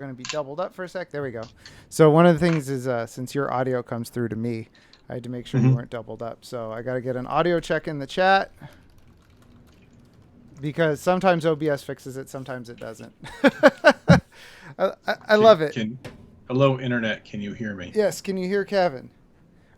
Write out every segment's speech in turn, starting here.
Going to be doubled up for a sec. There we go. So one of the things is since your audio comes through to me, I had to make sure you weren't doubled up. So I got to get an audio check in the chat because sometimes OBS fixes it, sometimes it doesn't. I love it. Hello, Internet. Can you hear me? Yes. Can you hear Kevin?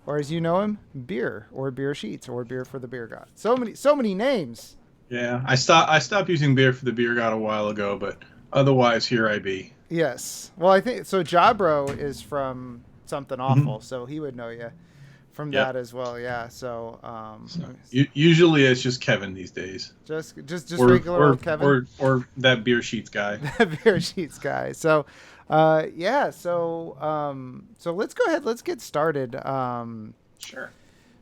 Or as you know him, Beer or Beersheets or Beer for the Beer God. So many names. Yeah, I stopped using Beer for the Beer God a while ago, but otherwise, here I be. Yes. Well, I think so. Jabro is from Something Awful, so he would know you from that as well. Yeah. So, usually it's just Kevin these days. Just regular old Kevin, or that Beersheets guy. Beersheets guy. So, yeah. So let's go ahead. Let's get started. Sure.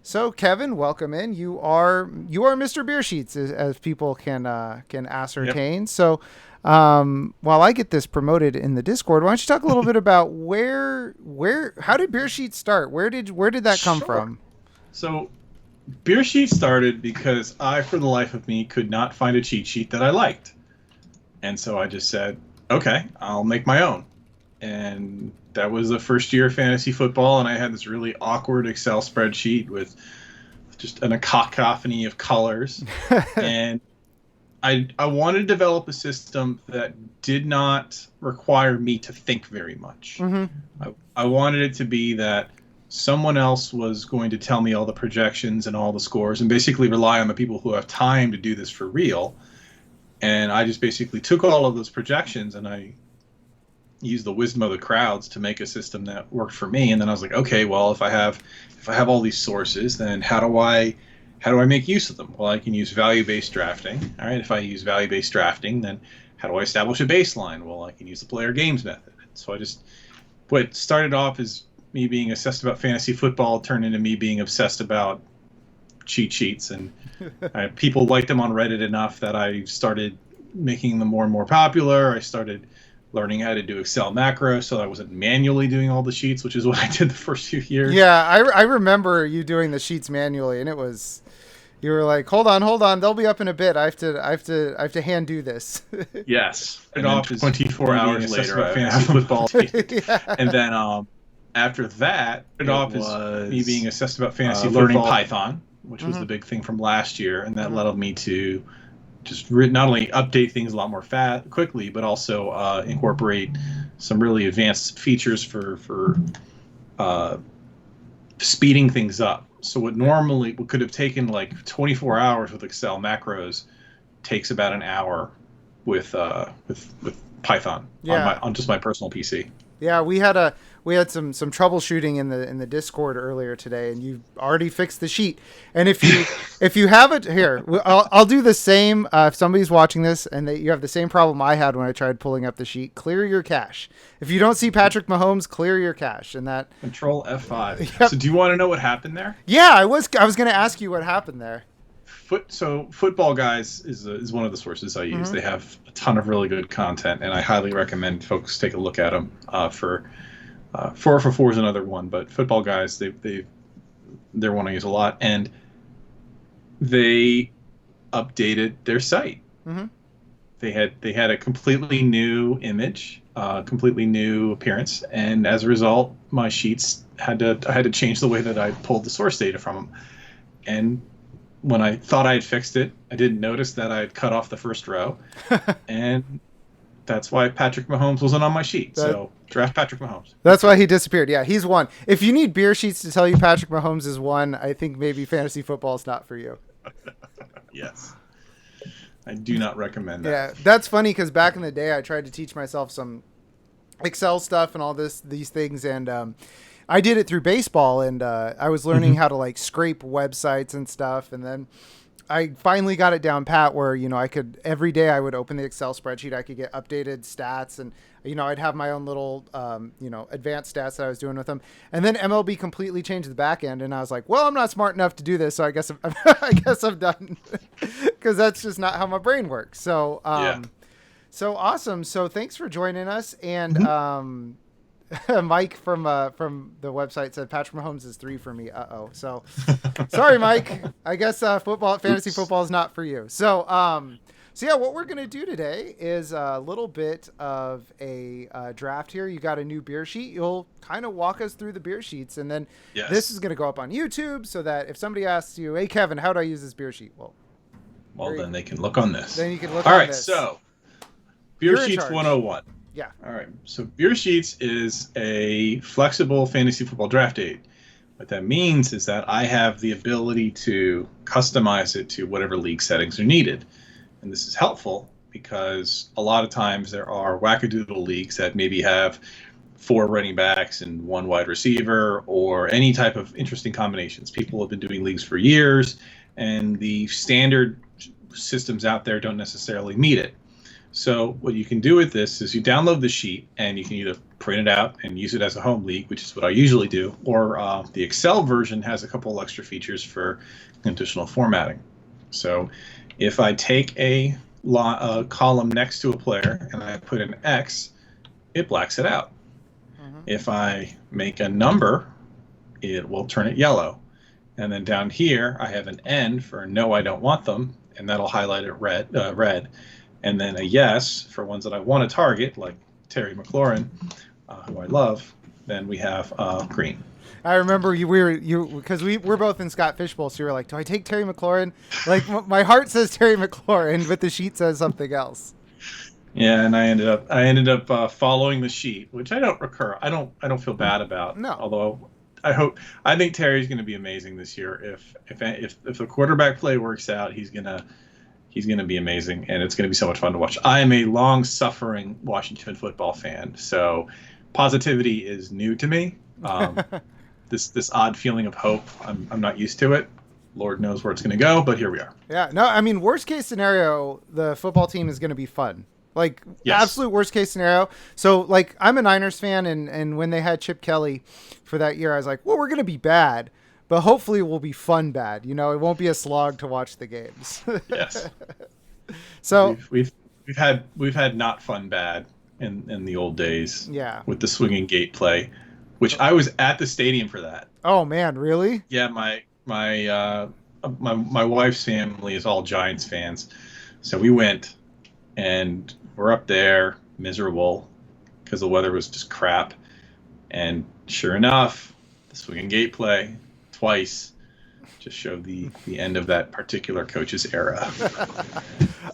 So Kevin, welcome in. You are Mr. Beersheets, as people can ascertain. Yep. So. While I get this promoted in the Discord, why don't you talk a little bit about how did Beersheets start? Where did that come from? So Beersheets started because I, for the life of me, could not find a cheat sheet that I liked. And so I just said, okay, I'll make my own. And that was the first year of fantasy football, and I had this really awkward Excel spreadsheet with just a cacophony of colors. And I wanted to develop a system that did not require me to think very much. Mm-hmm. I wanted it to be that someone else was going to tell me all the projections and all the scores and basically rely on the people who have time to do this for real. And I just basically took all of those projections and I used the wisdom of the crowds to make a system that worked for me. And then I was like, okay, well, if I have all these sources, then how do I make use of them? Well, I can use value-based drafting. All right, if I use value-based drafting, then how do I establish a baseline? Well, I can use the player games method. So what started off as me being obsessed about fantasy football turned into me being obsessed about cheat sheets. And people liked them on Reddit enough that I started making them more and more popular. I started learning how to do Excel macros so I wasn't manually doing all the sheets, which is what I did the first few years. Yeah, I remember you doing the sheets manually, and you were like, hold on, they'll be up in a bit. I have to hand do this. Yes. And then 24 hours later, I fantasy football. Yeah. And then after that, it was me being assessed about fantasy learning Python, which was the big thing from last year, and that led me to just not only update things a lot more quickly, but also incorporate some really advanced features for speeding things up. So what could have taken like 24 hours with Excel macros takes about an hour with Python on just my personal PC. Yeah, we had some troubleshooting in the Discord earlier today, and you already fixed the sheet. And if you have it here, I'll do the same. If somebody's watching this and you have the same problem I had when I tried pulling up the sheet, clear your cache. If you don't see Patrick Mahomes, clear your cache. And that Control F5. Yep. So do you want to know what happened there? Yeah, I was going to ask you what happened there. So Football Guys is one of the sources I use. Mm-hmm. They have a ton of really good content, and I highly recommend folks take a look at them. 4for4 is another one, but Football Guys, they're one I use a lot, and they updated their site. Mm-hmm. They had a completely new image, completely new appearance, and as a result, my sheets I had to change the way that I pulled the source data from them, and when I thought I had fixed it, I didn't notice that I had cut off the first row, and that's why Patrick Mahomes wasn't on my sheet. So draft Patrick Mahomes. That's why he disappeared. Yeah, he's one. If you need Beersheets to tell you Patrick Mahomes is one, I think maybe fantasy football is not for you. Yes. I do not recommend that. Yeah, that's funny because back in the day, I tried to teach myself some Excel stuff and all these things, and I did it through baseball, and I was learning how to like scrape websites and stuff, and then I finally got it down pat where, I could, every day I would open the Excel spreadsheet, I could get updated stats, and, I'd have my own little, advanced stats that I was doing with them. And then MLB completely changed the back end, and I was like, well, I'm not smart enough to do this, so I guess I'm done, because that's just not how my brain works. So, So awesome. So thanks for joining us. And, Mike from the website said Patrick Mahomes is 3 for me. So sorry, Mike. I guess fantasy football is not for you. So So yeah, what we're gonna do today is a little bit of a draft here. You got a new beer sheet. You'll kind of walk us through the beer sheets, and then this is Yes. gonna go up on YouTube so that if somebody asks you, "Hey Kevin, how do I use this beer sheet?" Well, then they can look on this. then you can look All on right, this. so Beer You're in Sheets charge. 101. Yeah. All right, so Beer Sheets is a flexible fantasy football draft aid. What that means is that I have the ability to customize it to whatever league settings are needed. And this is helpful because a lot of times there are wackadoodle leagues that maybe have 4 running backs and 1 wide receiver or any type of interesting combinations. People have been doing leagues for years, and the standard systems out there don't necessarily meet it. So what you can do with this is you download the sheet, and you can either print it out and use it as a home league, which is what I usually do, or the Excel version has a couple extra features for additional formatting. So if I take a column next to a player and I put an X, it blacks it out. If I make a number, it will turn it yellow. And then down here, I have an N for no, I don't want them, and that'll highlight it red. And then a yes for ones that I want to target, like Terry McLaurin, who I love. Then we have green. I remember because we're both in Scott Fishbowl, so you were like, "Do I take Terry McLaurin?" Like my heart says Terry McLaurin, but the sheet says something else. Yeah, and I ended up following the sheet, which I don't feel bad about. No. Although I think Terry's going to be amazing this year. If the quarterback play works out, he's gonna be amazing, and it's gonna be so much fun to watch. I am a long-suffering Washington football fan, so positivity is new to me. This odd feeling of hope, I'm not used to it. Lord knows where it's going to go, but here we are. Yeah, no, I mean, worst case scenario, the football team is going to be fun. Like, Yes. Absolute worst case scenario. So, like, I'm a Niners fan, and when they had Chip Kelly for that year, I was like, well, we're going to be bad, but hopefully it will be fun bad. You know, it won't be a slog to watch the games. Yes. So we've had not fun bad in the old days. Yeah. With the swinging gate play, which I was at the stadium for that. Oh man, really? Yeah, my wife's family is all Giants fans, so we went, and we're up there miserable because the weather was just crap, and sure enough, the swinging gate play twice just showed the end of that particular coach's era.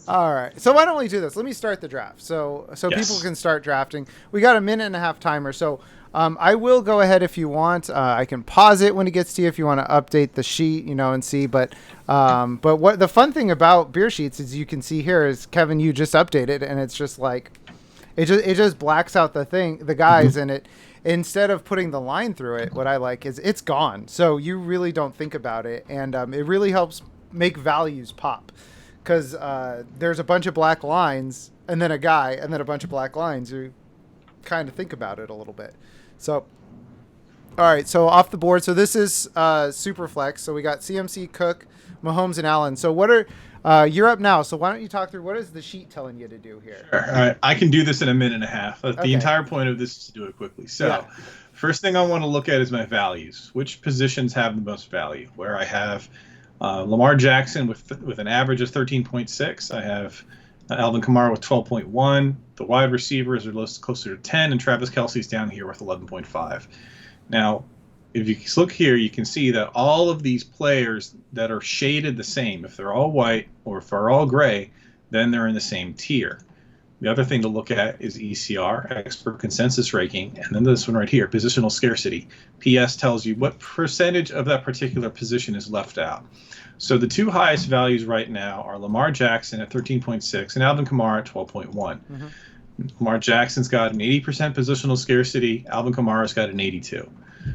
All right. So why don't we do this? Let me start the draft. So Yes. people can start drafting. We got a minute and a half timer. So I will go ahead if you want. I can pause it when it gets to you if you want to update the sheet, and see. But what the fun thing about beer sheets is you can see here is Kevin, you just updated, and it's just like it just blacks out the guys, and it instead of putting the line through it, what I like is it's gone. So you really don't think about it, and it really helps make values pop. Because there's a bunch of black lines, and then a guy, and then a bunch of black lines. You kind of think about it a little bit. So, all right. So off the board. So this is Superflex. So we got CMC, Cook, Mahomes, and Allen. So what are you're up now? So why don't you talk through what is the sheet telling you to do here? Sure. All right. I can do this in a minute and a half. Okay. The entire point of this is to do it quickly. So, First thing I want to look at is my values. Which positions have the most value? Where I have Lamar Jackson with an average of 13.6. I have Alvin Kamara with 12.1. The wide receivers are closer to 10, and Travis Kelce's down here with 11.5. Now, if you look here, you can see that all of these players that are shaded the same, if they're all white or if they're all gray, then they're in the same tier. The other thing to look at is ECR, expert consensus ranking, and then this one right here, positional scarcity. PS tells you what percentage of that particular position is left out. So the two highest values right now are Lamar Jackson at 13.6 and Alvin Kamara at 12.1. Mm-hmm. Lamar Jackson's got an 80% positional scarcity. Alvin Kamara's got an 82.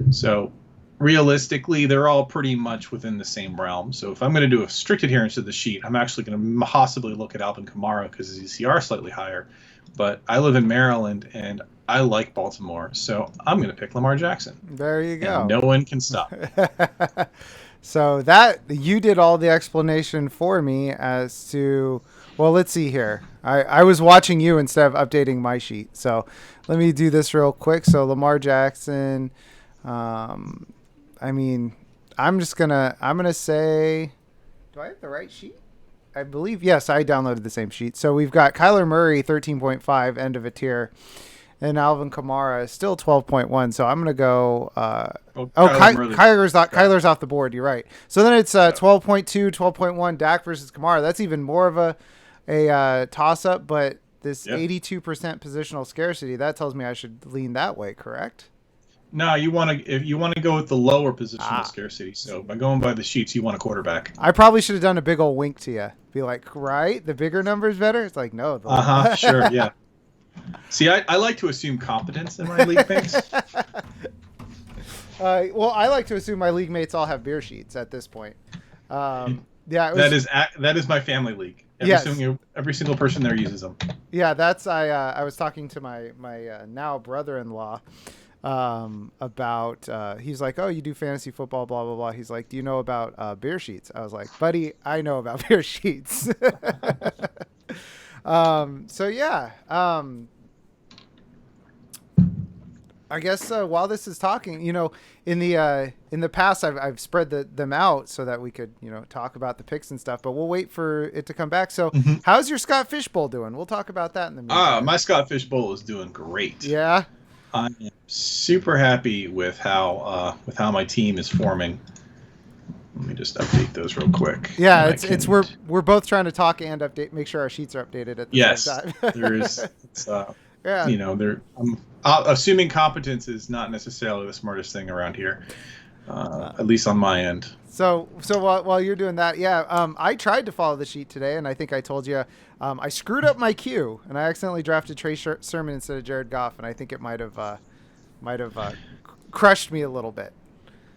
So realistically, they're all pretty much within the same realm. So if I'm going to do a strict adherence to the sheet, I'm actually going to possibly look at Alvin Kamara because his ECR is slightly higher. But I live in Maryland, and I like Baltimore, so I'm going to pick Lamar Jackson. There you go. And no one can stop. So that you did all the explanation for me as to, well, let's see here. I was watching you instead of updating my sheet. So let me do this real quick. So Lamar Jackson, I mean, I'm going to say, do I have the right sheet? I believe, yes, I downloaded the same sheet. So we've got Kyler Murray 13.5, end of a tier, and Alvin Kamara is still 12.1. So I'm gonna go. Kyler's off the board. You're right. So then it's 12.2, 12.1. Dak versus Kamara. That's even more of a toss up. But this 82% positional scarcity, that tells me I should lean that way. Correct? No, if you want to go with the lower positional scarcity. So by going by the sheets, you want a quarterback. I probably should have done a big old wink to you. Be like, right, the bigger number is better. It's like, no. Sure, yeah. See, I like to assume competence in my league mates. Well, I like to assume my league mates all have Beersheets at this point. That is my family league. Every single person there uses them. Yeah, that's I was talking to my now brother-in-law about he's like, oh, you do fantasy football, blah blah blah. He's like, do you know about Beersheets? I was like, buddy, I know about Beersheets. So yeah, I guess while this is talking, in the past I've spread them out so that we could talk about the picks and stuff, but we'll wait for it to come back. So how's your Scott Fishbowl doing? We'll talk about that in the meantime. My Scott Fishbowl is doing great. Yeah. I am super happy with how my team is forming. Let me just update those real quick. Yeah, we're both trying to talk and update, make sure our sheets are updated at the same time. There is. I'm assuming competence is not necessarily the smartest thing around here, at least on my end. So while you're doing that, I tried to follow the sheet today, and I think I told you I screwed up my queue, and I accidentally drafted Trey Sermon instead of Jared Goff, and I think it might have crushed me a little bit.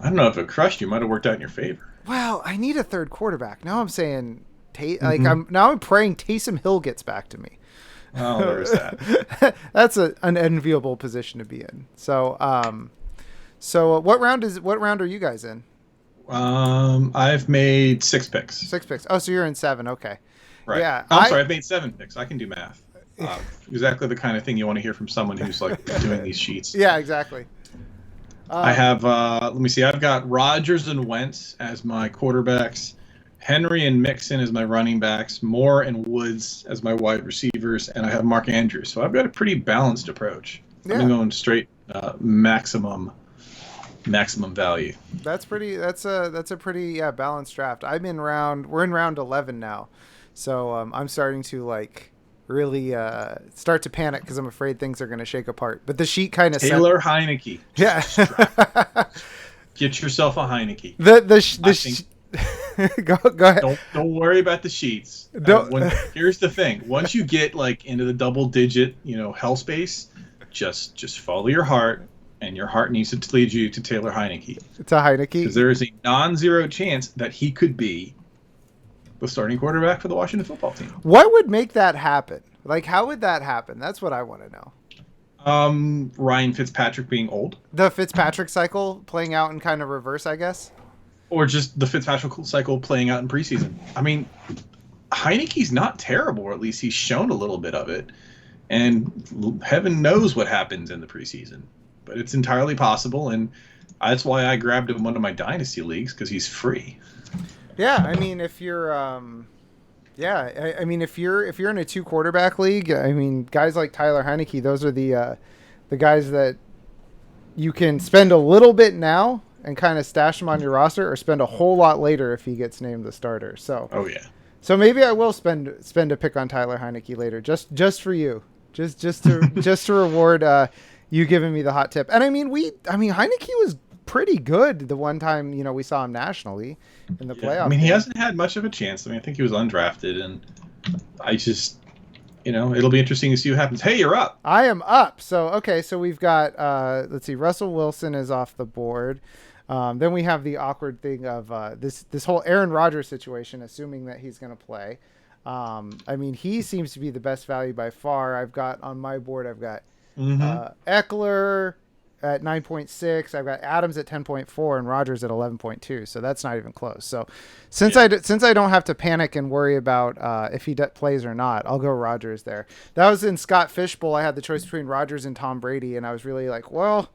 I don't know if it crushed you. It might have worked out in your favor. Well, I need a third quarterback. Now I'm saying, I'm praying Taysom Hill gets back to me. Oh, there's that. That's an unenviable position to be in. So, what round are you guys in? I've made 6 picks. 6 picks. Oh, so you're in 7. Okay. Right. Yeah. I'm sorry. I've made 7 picks. I can do math. Exactly the kind of thing you want to hear from someone who's like doing these sheets. Yeah, exactly. I have, let me see. I've got Rodgers and Wentz as my quarterbacks, Henry and Mixon as my running backs, Moore and Woods as my wide receivers, and I have Mark Andrews. So I've got a pretty balanced approach. Yeah. I'm going straight maximum value. That's a pretty balanced draft. We're in round 11 now, so I'm starting to really start to panic because I'm afraid things are going to shake apart. But the sheet kind of Taylor Heineke. Yeah. Get yourself a Heineke. Go ahead. Don't worry about the sheets. Here's the thing. Once you get into the double digit, hell space, just follow your heart, and your heart needs to lead you to Taylor Heineke. It's a Heineke. Because there is a non-zero chance that he could be the starting quarterback for the Washington football team. What would make that happen? How would that happen? That's what I want to know. Ryan Fitzpatrick being old. The Fitzpatrick cycle playing out in kind of reverse, I guess. Or just the Fitzpatrick cycle playing out in preseason. I mean, Heineke's not terrible, or at least he's shown a little bit of it. And heaven knows what happens in the preseason. But it's entirely possible, and that's why I grabbed him in one of my dynasty leagues, because he's free. Yeah, I mean, if you're, if you're in a 2 quarterback league, I mean, guys like Tyler Heineke, those are the guys that you can spend a little bit now and kind of stash him on your roster, or spend a whole lot later if he gets named the starter. So, oh yeah. So maybe I will spend a pick on Tyler Heineke later, just for you, just to reward you giving me the hot tip. And I mean, Heineke was pretty good the one time we saw him nationally in the playoffs. I mean, he hasn't had much of a chance. I mean, I think he was undrafted, and I just it'll be interesting to see what happens. Hey, you're up. I am up. So okay, so we've got let's see, Russell Wilson is off the board. Then we have the awkward thing of this whole Aaron Rodgers situation, assuming that he's going to play. I mean, he seems to be the best value by far. I've got on my board, I've got Eckler at 9.6. I've got Adams at 10.4 and Rodgers at 11.2. So that's not even close. So since I don't have to panic and worry about if he plays or not, I'll go Rodgers there. That was in Scott Fishbowl. I had the choice between Rodgers and Tom Brady, and I was really like, well,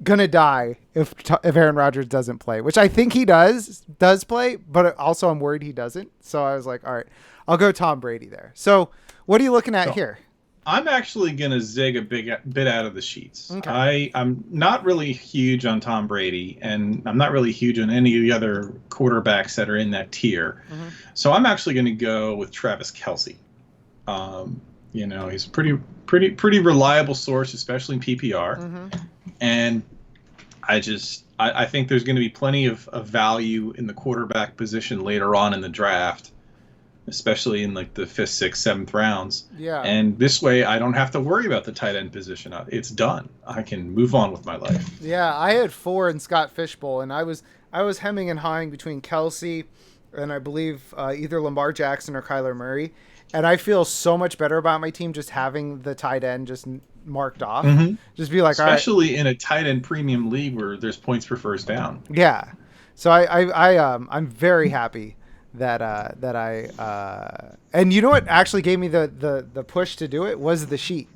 gonna die if Aaron Rodgers doesn't play, which I think he does play, but also I'm worried he doesn't. So I was like, all right, I'll go Tom Brady there. So what are you looking at So here? I'm actually going to zig a bit out of the sheets. Okay. I'm not really huge on Tom Brady, and I'm not really huge on any of the other quarterbacks that are in that tier. Mm-hmm. So I'm actually going to go with Travis Kelce. He's a pretty reliable source, especially in PPR. Mm-hmm. And I think there's going to be plenty of value in the quarterback position later on in the draft, especially in like the 5th, 6th, 7th rounds. Yeah. And this way, I don't have to worry about the tight end position. It's done. I can move on with my life. Yeah, I had 4 in Scott Fishbowl, and I was hemming and hawing between Kelsey and I believe either Lamar Jackson or Kyler Murray. And I feel so much better about my team just having the tight end just marked off. Mm-hmm. Just be like, especially all right. in a tight end premium league where there's points per first down. Yeah. So I'm very happy that I and you know what actually gave me the push to do it was the sheet.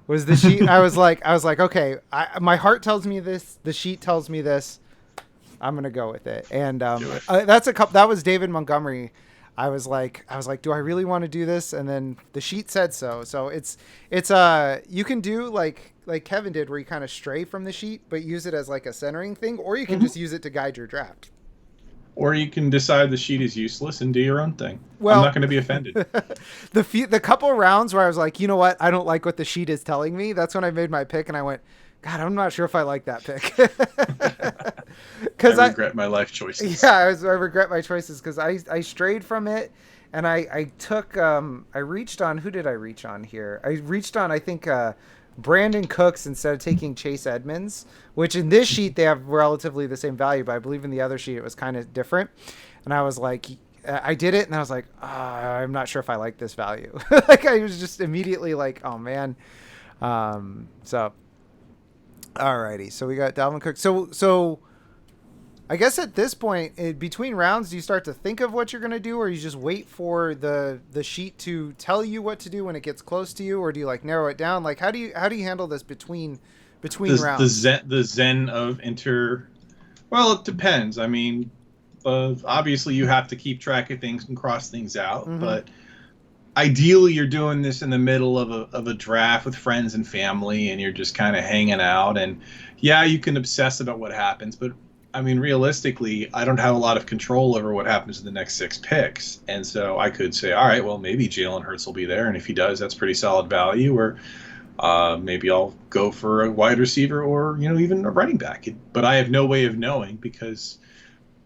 I was like, okay, my heart tells me this, the sheet tells me this. I'm going to go with it. And that was David Montgomery. I was like, do I really want to do this? And then the sheet said so. So it's you can do like Kevin did, where you kind of stray from the sheet, but use it as like a centering thing, or you can just use it to guide your draft. Or you can decide the sheet is useless and do your own thing. Well, I'm not going to be offended. The couple rounds where I was like, you know what, I don't like what the sheet is telling me. That's when I made my pick, and I went, God, I'm not sure if I like that pick. Because I regret my life choices. Yeah, I regret my choices because I strayed from it, and I took I reached on, who did I reach on here? I reached on, I think, Brandon Cooks instead of taking Chase Edmonds, which in this sheet they have relatively the same value, but I believe in the other sheet it was kind of different. And I was like, I did it, and I was like, I'm not sure if I like this value. Like I was just immediately like, oh man. So, alrighty, so we got Dalvin Cook. So I guess at this point, between rounds, do you start to think of what you're going to do, or you just wait for the sheet to tell you what to do when it gets close to you, or do you like narrow it down? Like how do you handle this between rounds? The zen of well, it depends. I mean, obviously you have to keep track of things and cross things out, Mm-hmm. but ideally you're doing this in the middle of a draft with friends and family, and you're just kind of hanging out. And yeah, you can obsess about what happens, but I mean, realistically, I don't have a lot of control over what happens in the next 6 picks. And so I could say, all right, well, maybe Jalen Hurts will be there. And if he does, that's pretty solid value. Or maybe I'll go for a wide receiver or, even a running back. But I have no way of knowing because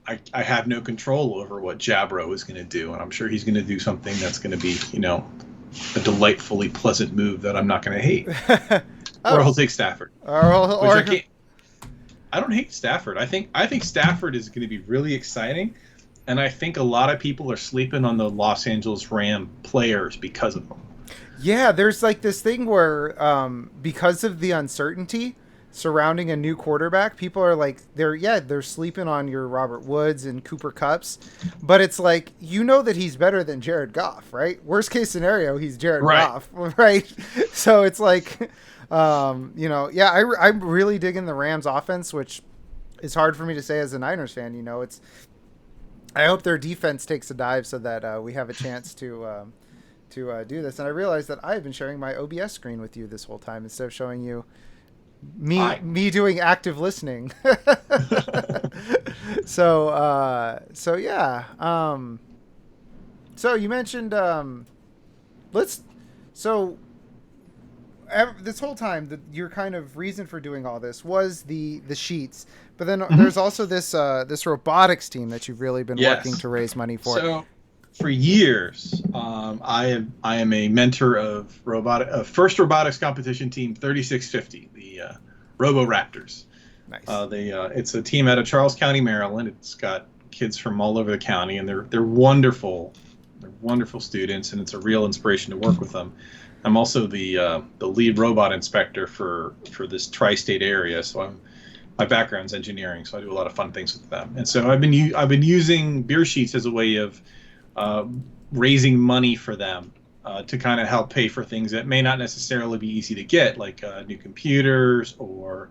I have no control over what Jabro is going to do. And I'm sure he's going to do something that's going to be, a delightfully pleasant move that I'm not going to hate. Or he'll take Stafford. I don't hate Stafford. I think Stafford is going to be really exciting, and I think a lot of people are sleeping on the Los Angeles Ram players because of them. Yeah, there's like this thing where because of the uncertainty surrounding a new quarterback, people are like they're sleeping on your Robert Woods and Cooper Kupps, but it's like that he's better than Jared Goff, right? Worst case scenario, he's Jared Goff, right? So it's like. I'm really digging the Rams offense, which is hard for me to say as a Niners fan. I hope their defense takes a dive so that we have a chance to do this. And I realized that I've been sharing my OBS screen with you this whole time instead of showing you me doing active listening. So yeah. So you mentioned this whole time, your kind of reason for doing all this was the sheets, but then there's also this robotics team that you've really been working to raise money for. So, for years, I am a mentor of first robotics competition team 3650, the Robo Raptors. Nice. It's a team out of Charles County, Maryland. It's got kids from all over the county, and they're wonderful. They're wonderful students, and it's a real inspiration to work with them. I'm also the lead robot inspector for this tri-state area, so my background's engineering, so I do a lot of fun things with them. And so I've been using Beersheets as a way of raising money for them to kind of help pay for things that may not necessarily be easy to get, like new computers or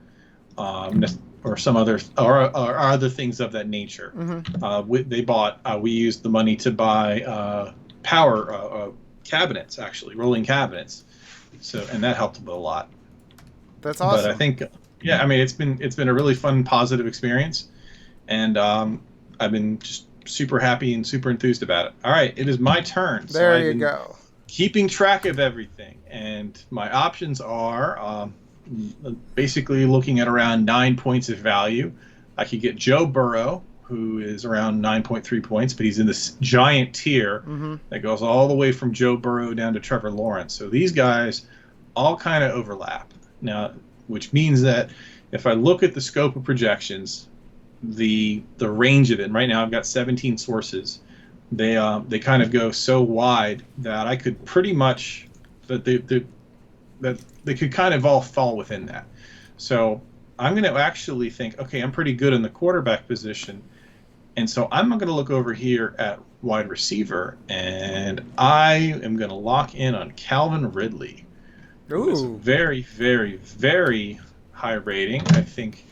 or some other or other things of that nature. We used the money to buy power cabinets, actually rolling cabinets. So and that helped a lot. That's awesome. But I think, yeah, I mean, it's been a really fun, positive experience, and I've been just super happy and super enthused about it. All right, it is my turn. There you go. Keeping track of everything, and my options are basically looking at around 9 points of value. I could get Joe Burrow, who is around 9.3 points, but he's in this giant tier that goes all the way from Joe Burrow down to Trevor Lawrence. So these guys all kind of overlap now, which means that if I look at the scope of projections, the range of it, and right now I've got 17 sources, they kind of go so wide that I could pretty much that they could kind of all fall within that. So I'm going to actually think, okay, I'm pretty good in the quarterback position, and so I'm going to look over here at wide receiver, and I am going to lock in on Calvin Ridley. Ooh. Very, very, very high rating. I think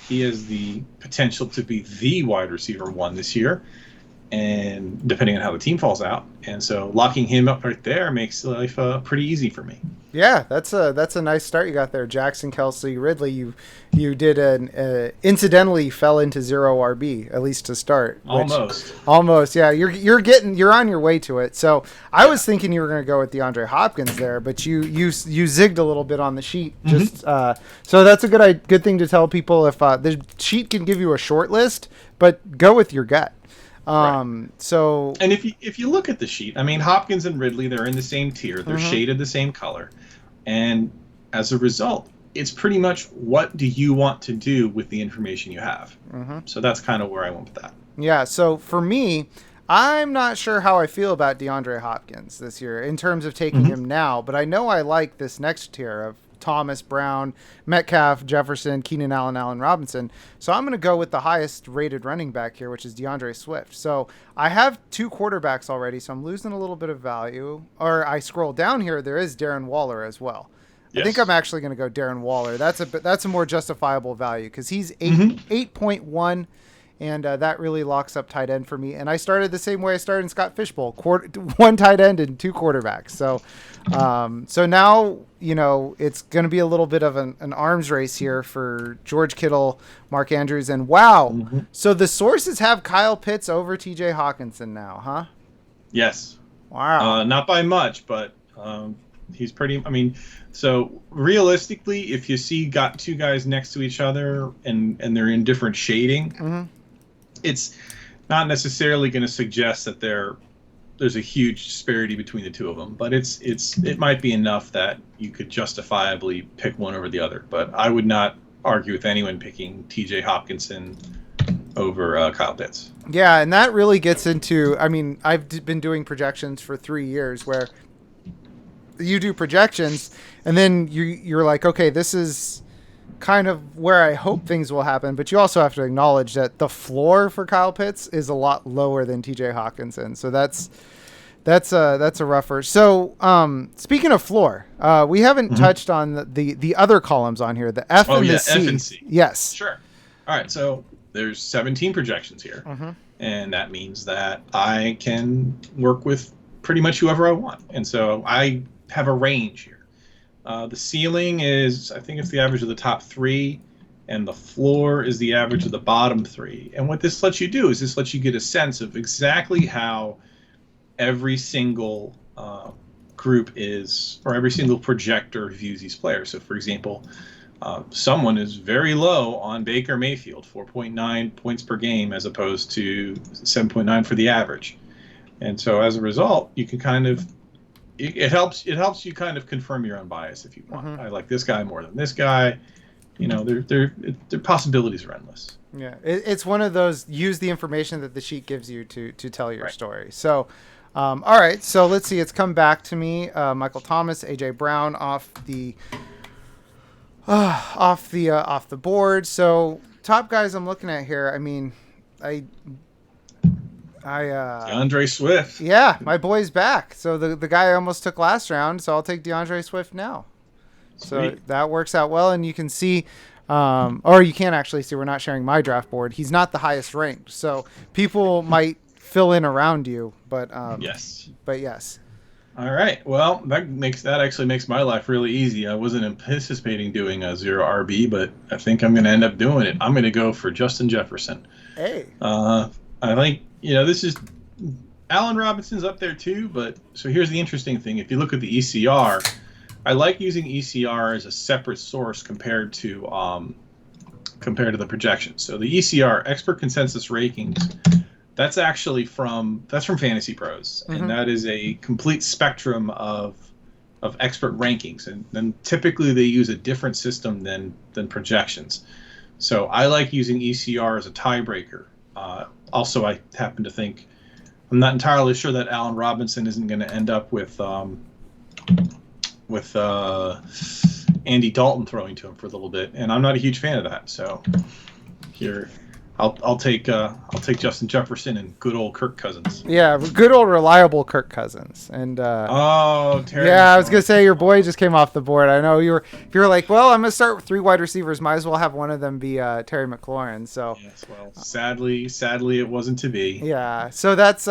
he has the potential to be the wide receiver 1 this year, and depending on how the team falls out. And so locking him up right there makes life pretty easy for me. Yeah, that's a nice start you got there. Jackson, Kelsey, Ridley. You did incidentally fell into 0 RB, at least to start. Almost. Yeah, you're on your way to it. So I was thinking you were going to go with DeAndre Hopkins there, but you zigged a little bit on the sheet. Just so that's a good thing to tell people. If the sheet can give you a short list, but go with your gut. So, and if you look at the sheet, I mean, Hopkins and Ridley, they're in the same tier. They're shaded the same color. And as a result, it's pretty much what do you want to do with the information you have. So that's kind of where I went with that. Yeah. So for me, I'm not sure how I feel about DeAndre Hopkins this year in terms of taking him now, but I know I like this next tier of Thomas, Brown, Metcalf, Jefferson, Keenan Allen, Allen Robinson. So I'm going to go with the highest rated running back here, which is DeAndre Swift. So I have 2 quarterbacks already, so I'm losing a little bit of value. Or I scroll down here, there is Darren Waller as well. Yes. I think I'm actually going to go Darren Waller. That's a more justifiable value because he's 8.1. And that really locks up tight end for me. And I started the same way I started in Scott Fishbowl, 1 tight end and 2 quarterbacks. So now, it's going to be a little bit of an arms race here for George Kittle, Mark Andrews, and wow. So the sources have Kyle Pitts over TJ Hawkinson now, huh? Yes. Wow. Not by much, but he's pretty. I mean, so realistically, if you got 2 guys next to each other and they're in different shading, it's not necessarily going to suggest that there's a huge disparity between the 2 of them, but it might be enough that you could justifiably pick one over the other. But I would not argue with anyone picking TJ Hopkinson over Kyle Pitts. Yeah, and that really gets into, I mean, I've been doing projections for 3 years where you do projections and then you're like, okay, this is kind of where I hope things will happen, but you also have to acknowledge that the floor for Kyle Pitts is a lot lower than TJ Hawkinson. So that's a rougher. So speaking of floor, we haven't touched on the other columns on here, the F and the C. F and C. Yes. Sure. All right. So there's 17 projections here, and that means that I can work with pretty much whoever I want. And so I have a range here. The ceiling is, I think it's the average of the top 3, and the floor is the average of the bottom 3. And what this lets you do is this lets you get a sense of exactly how every single group is, or every single projector views these players. So, for example, someone is very low on Baker Mayfield, 4.9 points per game as opposed to 7.9 for the average. And so as a result, you can kind of, it helps you kind of confirm your own bias if you want. I like this guy more than this guy. Their possibilities are endless. Yeah, it's one of those, use the information that the sheet gives you to tell your story. So, all right, so let's see. It's come back to me. Michael Thomas, AJ Brown off the board. So top guys I'm looking at here. I mean, DeAndre Swift. Yeah, my boy's back. So the guy I almost took last round, so I'll take DeAndre Swift now. Sweet. So that works out well, and you can see Or you can't actually see. We're not sharing my draft board. He's not the highest ranked, so people might fill in around you. But Yes. But yes. All right. Well, that actually makes my life really easy. I wasn't anticipating doing a 0 RB, but I think I'm going to end up doing it. I'm going to go for Justin Jefferson. Hey. I think this is Allen Robinson's up there too. But so here's the interesting thing: if you look at the ECR, I like using ECR as a separate source compared to the projections. So the ECR, expert consensus rankings, that's actually from Fantasy Pros, and that is a complete spectrum of expert rankings, and then typically they use a different system than projections. So I like using ECR as a tiebreaker. Also, I happen to think I'm not entirely sure that Allen Robinson isn't going to end up with Andy Dalton throwing to him for a little bit, and I'm not a huge fan of that. So here, I'll take Justin Jefferson and good old Kirk Cousins. Yeah, good old reliable Kirk Cousins. And Terry. Yeah, I was gonna say your boy just came off the board. I know if you're like, well, I'm gonna start with 3 wide receivers. Might as well have one of them be Terry McLaurin. So yes, well, sadly, it wasn't to be. Yeah, so that's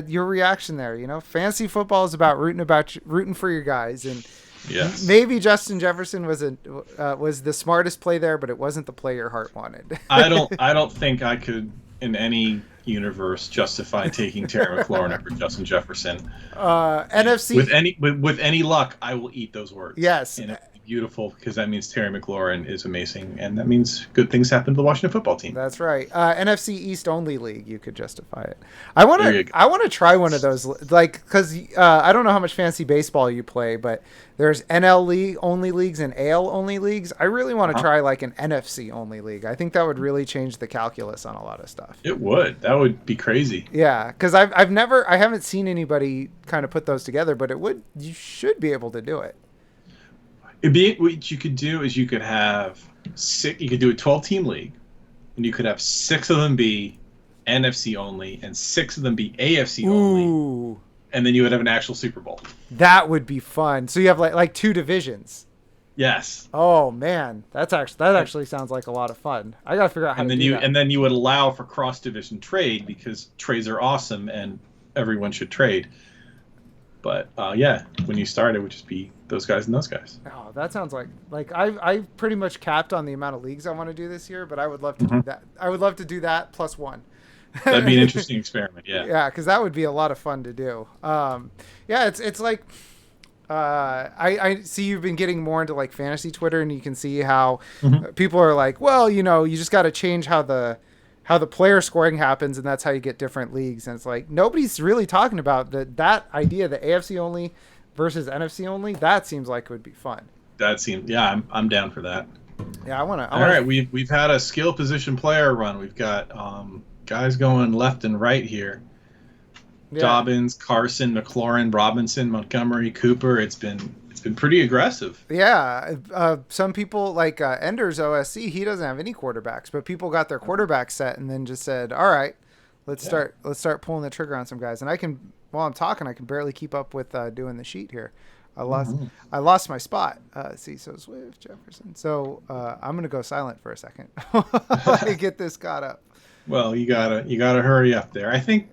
your reaction there. Fantasy football is about rooting for your guys, and yes, maybe Justin Jefferson was the smartest play there, but it wasn't the play your heart wanted. I don't think I could in any universe justify taking Terry McLaurin over Justin Jefferson. NFC with any luck, I will eat those words. Yes. And it's beautiful because that means Terry McLaurin is amazing, and that means good things happen to the Washington football team. That's right. NFC East only league, you could justify it. I want to try one of those, because I don't know how much fantasy baseball you play, but there's NL league only leagues and AL only leagues. I really want to try like an NFC only league. I think that would really change the calculus on a lot of stuff. It would. That would be crazy. Yeah, because I haven't seen anybody kind of put those together, but you should be able to do it. What you could do is you could do a 12-team league, and you could have 6 of them be NFC only and 6 of them be AFC only, and then you would have an actual Super Bowl. That would be fun. So you have like 2 divisions. Yes. Oh man, that actually sounds like a lot of fun. I gotta figure out how to do that. And then you would allow for cross-division trade because trades are awesome and everyone should trade. But when you start, it would just be those guys and those guys. Oh, that sounds like I pretty much capped on the amount of leagues I want to do this year, but I would love to do that. I would love to do that plus 1. That'd be an interesting experiment. Yeah. Yeah, because that would be a lot of fun to do. It's like I see you've been getting more into like fantasy Twitter, and you can see how people are like, well, you just got to change how the player scoring happens, and that's how you get different leagues. And it's like nobody's really talking about that idea, the AFC only versus NFC only. That seems like it would be fun. I'm down for that. Yeah, I want to. All right, we've had a skill position player run. We've got guys going left and right here. Yeah. Dobbins, Carson, McLaurin, Robinson, Montgomery, Cooper. It's been pretty aggressive. Yeah, some people like Ender's OSC. He doesn't have any quarterbacks, but people got their quarterback set and then just said, "All right, let's start pulling the trigger on some guys." And while I'm talking, I can barely keep up with doing the sheet here. I lost my spot. So Swift, Jefferson. So I'm gonna go silent for a second. Let me get this caught up. Well, you gotta hurry up there. I think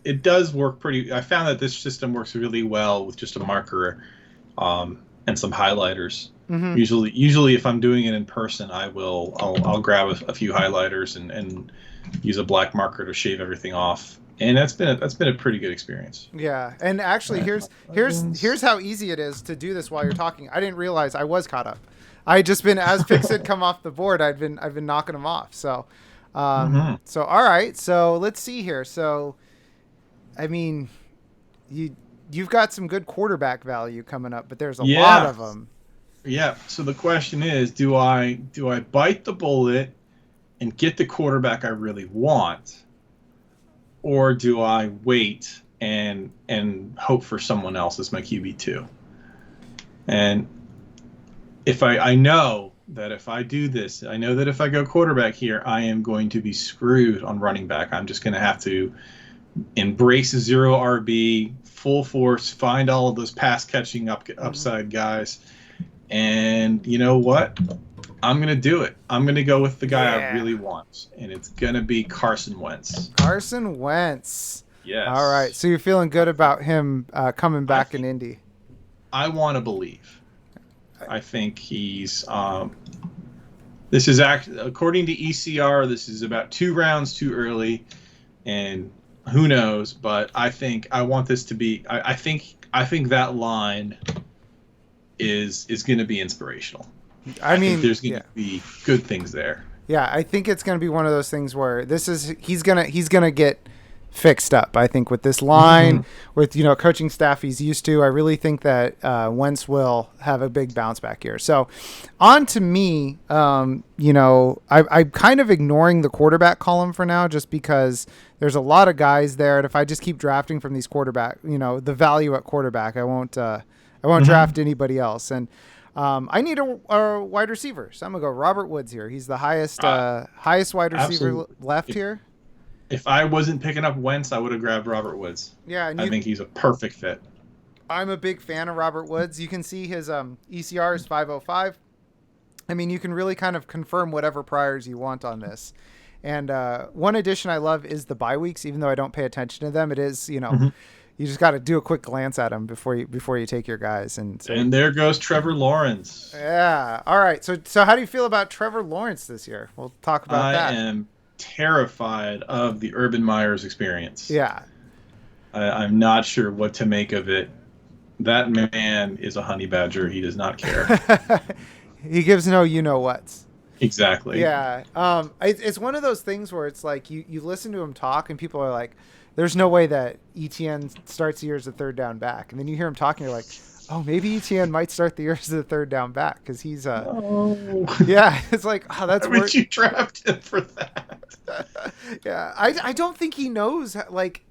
it does work pretty. I found that this system works really well with just a marker and some highlighters. Mm-hmm. Usually, if I'm doing it in person, I'll grab a few highlighters and use a black marker to shave everything off. And that's been a pretty good experience. Yeah, and actually, here's how easy it is to do this while you're talking. I didn't realize I was caught up. I had just been, as picks had come off the board, I've been knocking them off. So, So all right, so let's see here. So, I mean, you've got some good quarterback value coming up, but there's a lot of them. Yeah. So the question is, do I bite the bullet and get the quarterback I really want? Or do I wait and hope for someone else as my QB2? And if I know that if I do this, I know that if I go quarterback here, I am going to be screwed on running back. I'm just going to have to embrace 0 RB, full force, find all of those pass catching upside guys. And you know what? I'm going to do it. I'm going to go with the guy I Yeah. really want, and it's going to be Carson Wentz. Carson Wentz. All right. Yes. So you're feeling good about him coming I back in think Indy. I want to believe. I think he's. This is according to ECR. This is about 2 rounds too early, and who knows? But I want this to be. I think that line is going to be inspirational. I mean, think there's going to be good things there. Yeah, I think it's going to be one of those things where he's gonna get fixed up. I think with this line, with coaching staff he's used to, I really think that Wentz will have a big bounce back here. So, on to me. I'm kind of ignoring the quarterback column for now, just because there's a lot of guys there, and if I just keep drafting from these quarterback, the value at quarterback, I won't draft anybody else. And I need a wide receiver, so I'm gonna go Robert Woods here. He's the highest wide receiver left here. If I wasn't picking up Wentz, I would have grabbed Robert Woods. Yeah, and I think he's a perfect fit. I'm a big fan of Robert Woods. You can see his ECR is 505. I mean, you can really kind of confirm whatever priors you want on this. And one addition I love is the bye weeks, even though I don't pay attention to them. It is, you just got to do a quick glance at them before you take your guys. And there goes Trevor Lawrence. Yeah. All right. So how do you feel about Trevor Lawrence this year? We'll talk about that. I am terrified of the Urban Meyers experience. Yeah. I'm not sure what to make of it. That man is a honey badger. He does not care. He gives no you-know-whats. Exactly. Yeah. It's one of those things where it's like you listen to him talk and people are like, there's no way that ETN starts the year as a third down back. And then you hear him talking, you're like, oh, maybe ETN might start the year as a third down back because he's yeah, it's like, oh, that's why would you draft him for that? Yeah, I don't think he knows like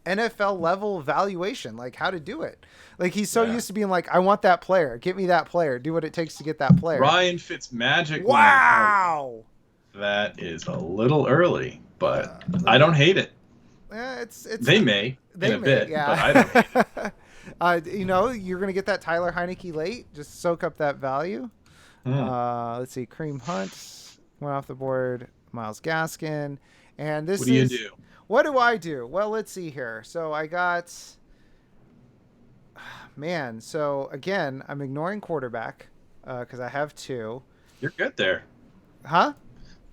NFL level evaluation, like how to do it. Like he's so used to being like, I want that player, get me that player, do what it takes to get that player. Ryan Fitzmagic. Wow, that is a little early, but I don't hate it. It's they may in a bit, yeah. but I don't hate it. You're gonna get that Tyler Heineke late, just soak up that value. Let's see, Kareem Hunt went off the board, Myles Gaskin, and this. What do you do? What do I do? Well, let's see here. So I got, man. So again, I'm ignoring quarterback because I have 2. You're good there, huh?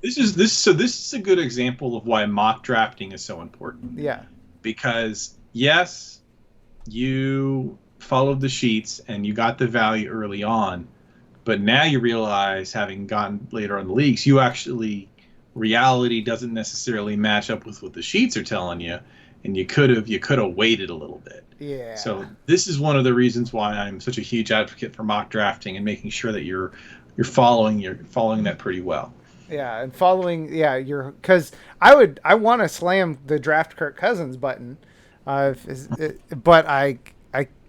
This is a good example of why mock drafting is so important. Yeah. Because yes, you followed the sheets and you got the value early on, but now you realize, having gotten later on the leagues, reality doesn't necessarily match up with what the sheets are telling you, and you could have waited a little bit. Yeah. So this is one of the reasons why I'm such a huge advocate for mock drafting and making sure that you're following that pretty well. Yeah, and following, because I want to slam the draft Kirk Cousins button, but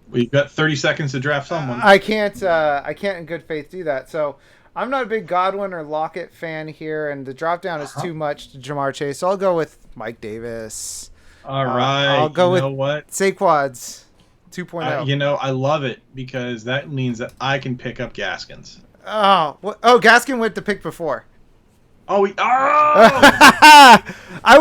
We've got 30 seconds to draft someone. I can't in good faith do that. So I'm not a big Godwin or Lockett fan here, and the drop down is too much to Jamar Chase. So I'll go with Mike Davis. All right. I'll go with what? Saquads 2.0. I love it because that means that I can pick up Gaskins. Gaskin went the pick before. I would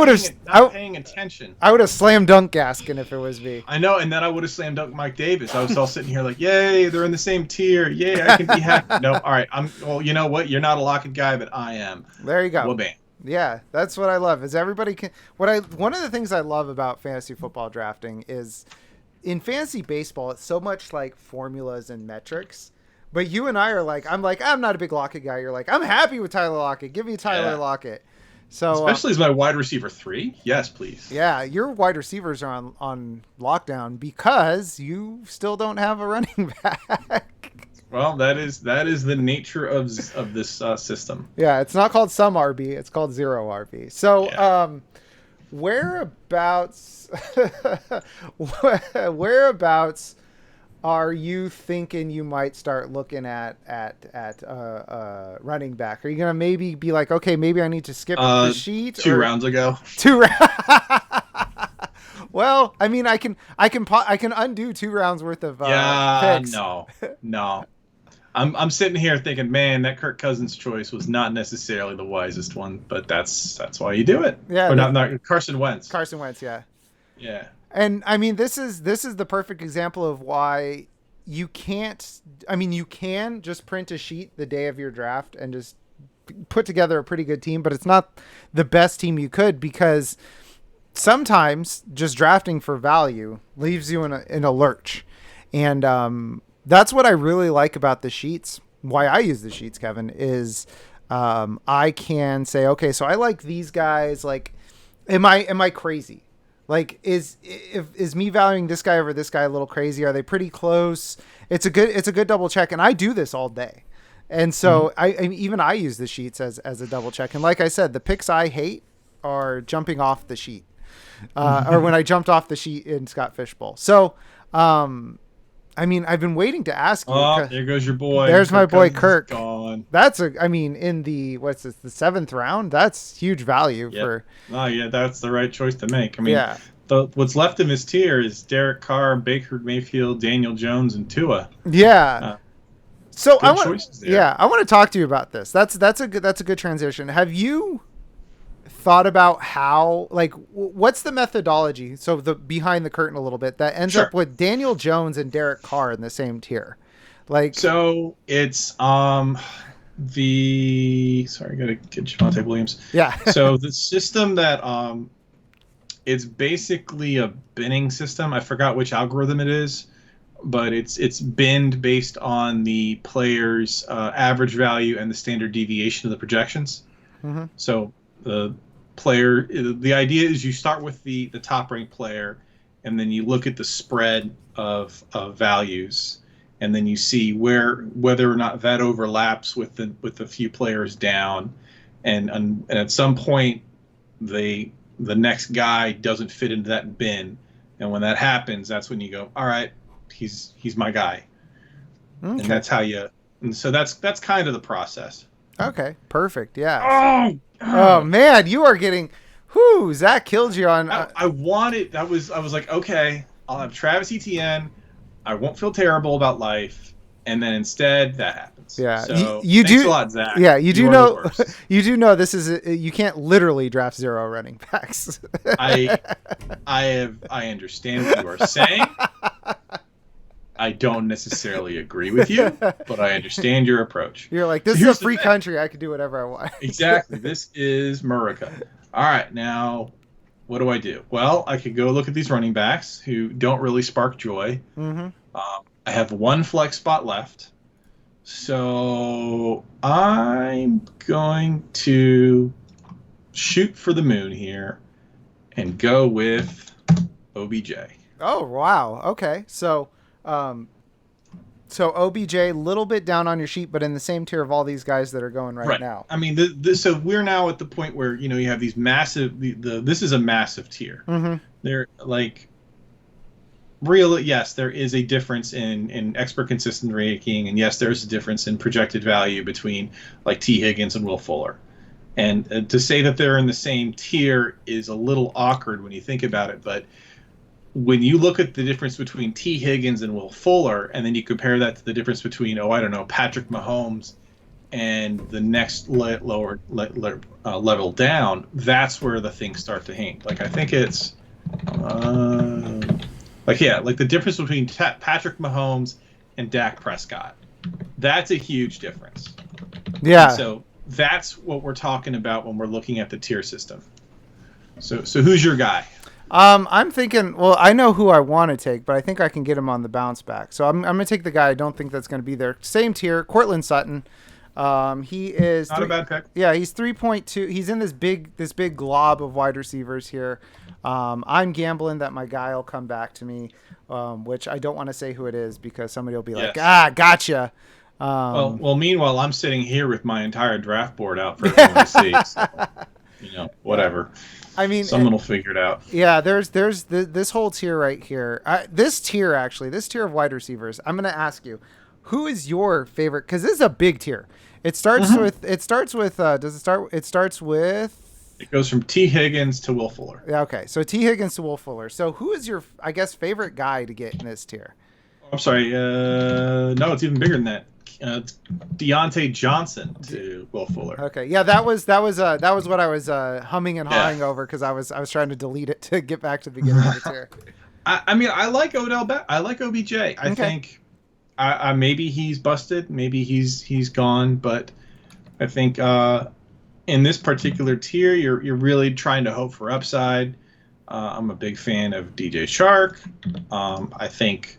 have not paying attention. I would have slam dunk Gaskin if it was me. I know, and then I would have slam dunked Mike Davis. I was all sitting here like, yay, they're in the same tier. Yay, I can be happy. No, all right. Well, you know what? You're not a Lockett guy, but I am. There you go. Well, bam. Yeah, that's what I love. Is everybody can one of the things I love about fantasy football drafting is in fantasy baseball, it's so much like formulas and metrics. But you and I are like, I'm not a big Lockett guy. You're like, I'm happy with Tyler Lockett. Give me Tyler Lockett. So especially as my wide receiver 3. Yes, please. Yeah, your wide receivers are on lockdown because you still don't have a running back. Well, that is the nature of this system. Yeah, it's not called some RB. It's called 0 RB. So whereabouts are you thinking you might start looking at running back? Are you gonna maybe be like, okay, maybe I need to skip the sheet? 2 rounds ago. 2 rounds. Well, I mean, I can undo 2 rounds worth of picks. No. I'm sitting here thinking, man, that Kirk Cousins choice was not necessarily the wisest one, but that's why you do it. Yeah, Or not Carson Wentz. Carson Wentz, yeah. Yeah. And I mean, this is the perfect example of why you can't. I mean, you can just print a sheet the day of your draft and just put together a pretty good team, but it's not the best team you could, because sometimes just drafting for value leaves you in a lurch. And that's what I really like about the sheets. Why I use the sheets, Kevin, is I can say, okay, so I like these guys. Like, am I crazy? Like, is me valuing this guy over this guy a little crazy? Are they pretty close? It's a good double check, and I do this all day. And so I use the sheets as a double check. And like I said, the picks I hate are jumping off the sheet, or when I jumped off the sheet in Scott Fishbowl. So, I mean, I've been waiting to ask you. Oh, there goes your boy. There's my boy Kirk. Gone. In the the 7th round, that's huge value for. Oh yeah, that's the right choice to make. I mean, Yeah. What's left in his tier is Derek Carr, Baker Mayfield, Daniel Jones, and Tua. Yeah. So good choices there. I want to talk to you about this. That's a good transition. Have you thought about how, like, what's the methodology? So the behind the curtain a little bit that ends Sure. up with Daniel Jones and Derek Carr in the same tier. Like, So it's sorry, I gotta get Javonte Williams. yeah. So the system that it's basically a binning system. I forgot which algorithm it is, but it's binned based on the player's average value and the standard deviation of the projections. Mm-hmm. So the idea is you start with the top ranked player, and then you look at the spread of values, and then you see whether or not that overlaps with the few players down, and at some point the next guy doesn't fit into that bin, and when that happens, that's when you go, all right, he's my guy. Okay. And that's how so that's kind of the process. Okay, perfect. Yeah. Oh man, you are getting. Whoo, Zach killed you on. I wanted. I was like, okay, I'll have Travis Etienne. I won't feel terrible about life, and then instead that happens. Yeah, So you thanks do. A lot, Zach. Yeah, you do know. The worst. You do know this is. You can't literally draft 0 running backs. I understand what you are saying. I don't necessarily agree with you, but I understand your approach. You're like, this is a free country. I can do whatever I want. Exactly. This is America. All right, now what do I do? Well, I could go look at these running backs who don't really spark joy. Mm-hmm. I have one flex spot left. So I'm going to shoot for the moon here and go with OBJ. Oh, wow. Okay. So OBJ, a little bit down on your sheet, but in the same tier of all these guys that are going right now. I mean, so we're now at the point where, you have these massive, this is a massive tier. Mm-hmm. They're like, yes, there is a difference in expert consistent ranking, and yes, there's a difference in projected value between like T. Higgins and Will Fuller. And to say that they're in the same tier is a little awkward when you think about it, but when you look at the difference between T. Higgins and Will Fuller, and then you compare that to the difference between, Patrick Mahomes and the next lower level down, that's where the things start to hang. Like, I think it's, the difference between Patrick Mahomes and Dak Prescott. That's a huge difference. Yeah. So that's what we're talking about when we're looking at the tier system. So who's your guy? I'm thinking, well, I know who I want to take, but I think I can get him on the bounce back. So I'm going to take the guy I don't think that's going to be there. Same tier, Cortland Sutton. He is not a bad pick. Yeah, he's 3.2. He's in this big glob of wide receivers here. I'm gambling that my guy will come back to me, which I don't want to say who it is because somebody will be like, gotcha. Well, meanwhile, I'm sitting here with my entire draft board out for everyone to see. So, whatever. I mean, someone will figure it out. Yeah, there's this whole tier right here. This tier of wide receivers. I'm going to ask you, who is your favorite? Because this is a big tier. It starts with. It starts with. Does it start? It starts with. It goes from T. Higgins to Will Fuller. Yeah. Okay. So T. Higgins to Will Fuller. So who is your, I guess, favorite guy to get in this tier? I'm sorry. No, it's even bigger than that. Deontay Johnson to Will Fuller. Okay, yeah, that was what I was humming and hawing over because I was trying to delete it to get back to the beginning of the tier. I mean, I like I like OBJ. I think maybe he's busted, maybe he's gone, but I think in this particular tier, you're really trying to hope for upside. I'm a big fan of DJ Shark. I think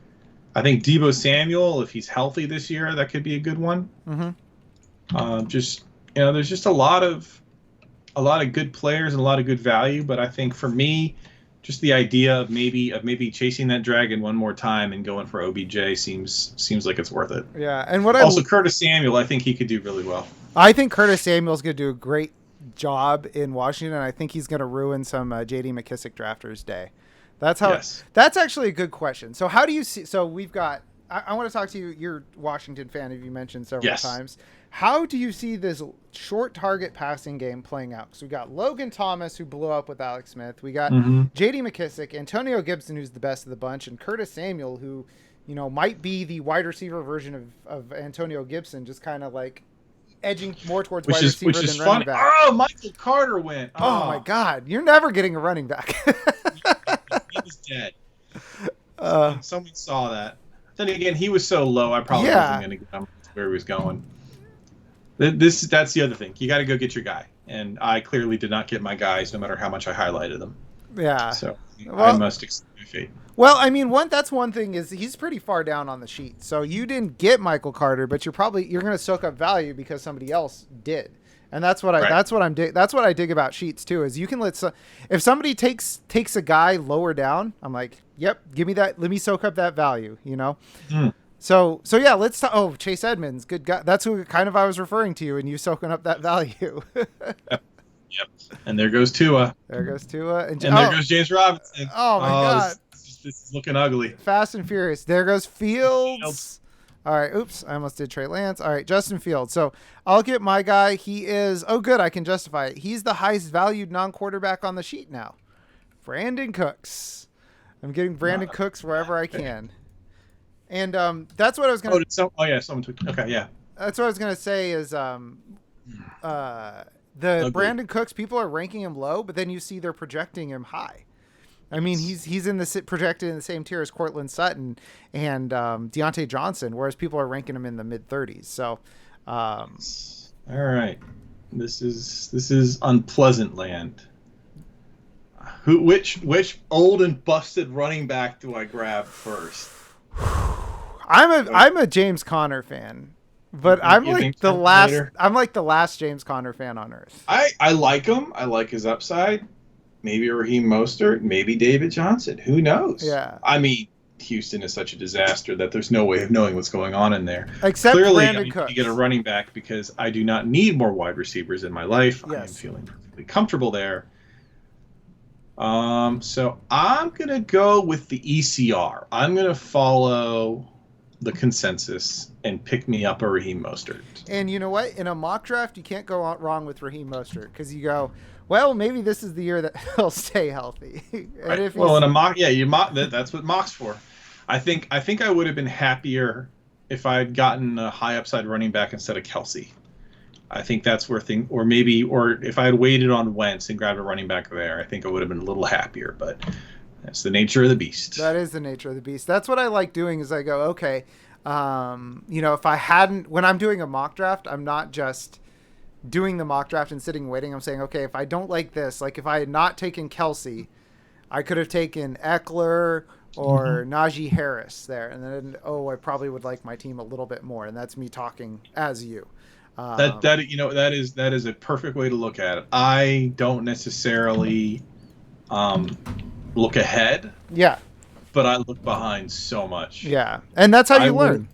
Deebo Samuel, if he's healthy this year, that could be a good one. Mm-hmm. There's just a lot of good players and a lot of good value, but I think for me, just the idea of maybe chasing that dragon one more time and going for OBJ seems like it's worth it. Yeah, and Curtis Samuel, I think he could do really well. I think Curtis Samuel's going to do a great job in Washington. I think he's going to ruin some J.D. McKissick drafters' day. That's actually a good question. So how do you see? So we've got. I want to talk to you. You're a Washington fan, as you mentioned several times. How do you see this short target passing game playing out? So we got Logan Thomas, who blew up with Alex Smith. We got J.D. McKissick, Antonio Gibson, who's the best of the bunch, and Curtis Samuel, who might be the wide receiver version of Antonio Gibson, just kind of like edging more towards wide receiver than running back. Oh, Michael Carter went. Oh my God, you're never getting a running back. He was dead. Someone saw that. Then again, he was so low, I probably wasn't going to get him where he was going. That's the other thing. You got to go get your guy, and I clearly did not get my guys, no matter how much I highlighted them. Yeah. So I must accept my fate. Well, I mean, that's one thing is he's pretty far down on the sheet. So you didn't get Michael Carter, but you're going to soak up value because somebody else did. And that's what that's what I dig about sheets too, is you can if somebody takes a guy lower down, I'm like, yep, give me that. Let me soak up that value, So yeah, let's talk. Oh, Chase Edmonds, good guy. That's who kind of I was referring to, and you soaking up that value. Yep. And there goes Tua. There goes Tua. And there goes James Robinson. Oh my God. This is looking ugly. Fast and Furious. There goes Fields. All right. Oops. I almost did Trey Lance. All right. Justin Fields. So I'll get my guy. He is, good. I can justify it. He's the highest valued non-quarterback on the sheet now. Brandon Cooks. I'm getting Brandon Cooks wherever I can. And that's what I was going to... someone took... Okay, yeah. That's what I was going to say is Brandon Cooks, people are ranking him low, but then you see they're projecting him high. I mean, he's projected in the same tier as Cortland Sutton and Deontay Johnson, whereas people are ranking him in the mid-30s. So, all right, this is unpleasant land. Which old and busted running back do I grab first? I'm a James Conner fan, but I'm like the last James Conner fan on earth. I like him. I like his upside. Maybe Raheem Mostert, maybe David Johnson. Who knows? Yeah. I mean, Houston is such a disaster that there's no way of knowing what's going on in there. Except clearly, Brandon I need Cooks. to get a running back because I do not need more wide receivers in my life. Yes. I am feeling perfectly comfortable there. So I'm gonna go with the ECR. I'm gonna follow the consensus and pick me up a Raheem Mostert. And you know what? In a mock draft, you can't go wrong with Raheem Mostert because you go, well, maybe this is the year that he'll stay healthy. Right. In a mock, that's what mock's for. I think I would have been happier if I had gotten a high upside running back instead of Kelsey. I think that's where or if I had waited on Wentz and grabbed a running back there, I think I would have been a little happier. But that's the nature of the beast. That is the nature of the beast. That's what I like doing is I go, okay, if I hadn't, when I'm doing a mock draft, I'm not just doing the mock draft and sitting waiting. I'm saying, okay, if I don't like this, like if I had not taken Kelsey, I could have taken Eckler or Najee Harris there. And then, I probably would like my team a little bit more. And that's me talking as you. That is a perfect way to look at it. I don't necessarily look ahead. Yeah. But I look behind so much. Yeah. And that's how you learn.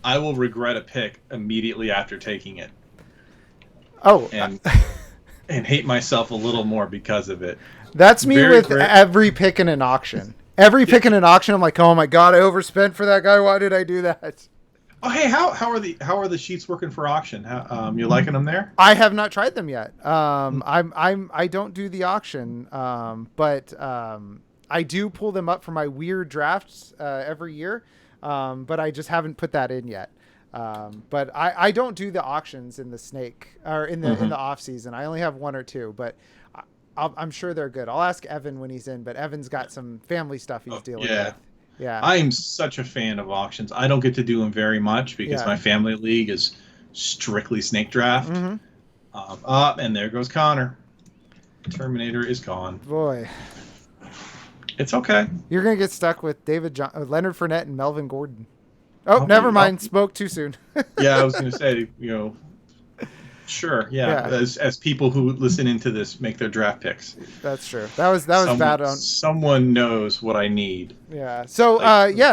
I will regret a pick immediately after taking it. Oh. And hate myself a little more because of it. That's me with every pick in an auction. Every pick in an auction, I'm like, oh my God, I overspent for that guy. Why did I do that? Oh, hey, how are the sheets working for auction? You liking them there? I have not tried them yet. I don't do the auction, but I do pull them up for my weird drafts every year, but I just haven't put that in yet. But I don't do the auctions in the snake or in the off season. I only have one or two, but I'm sure they're good. I'll ask Evan when he's in, but Evan's got some family stuff he's dealing with. Yeah. I'm such a fan of auctions. I don't get to do them very much because my family league is strictly snake draft. And there goes Connor. Terminator is gone. Boy. It's okay. You're going to get stuck with Leonard Fournette and Melvin Gordon. Oh, never mind. Spoke too soon. Yeah, I was going to say, sure. Yeah. As people who listen into this make their draft picks. That's true. That was bad. Someone knows what I need. Yeah. So,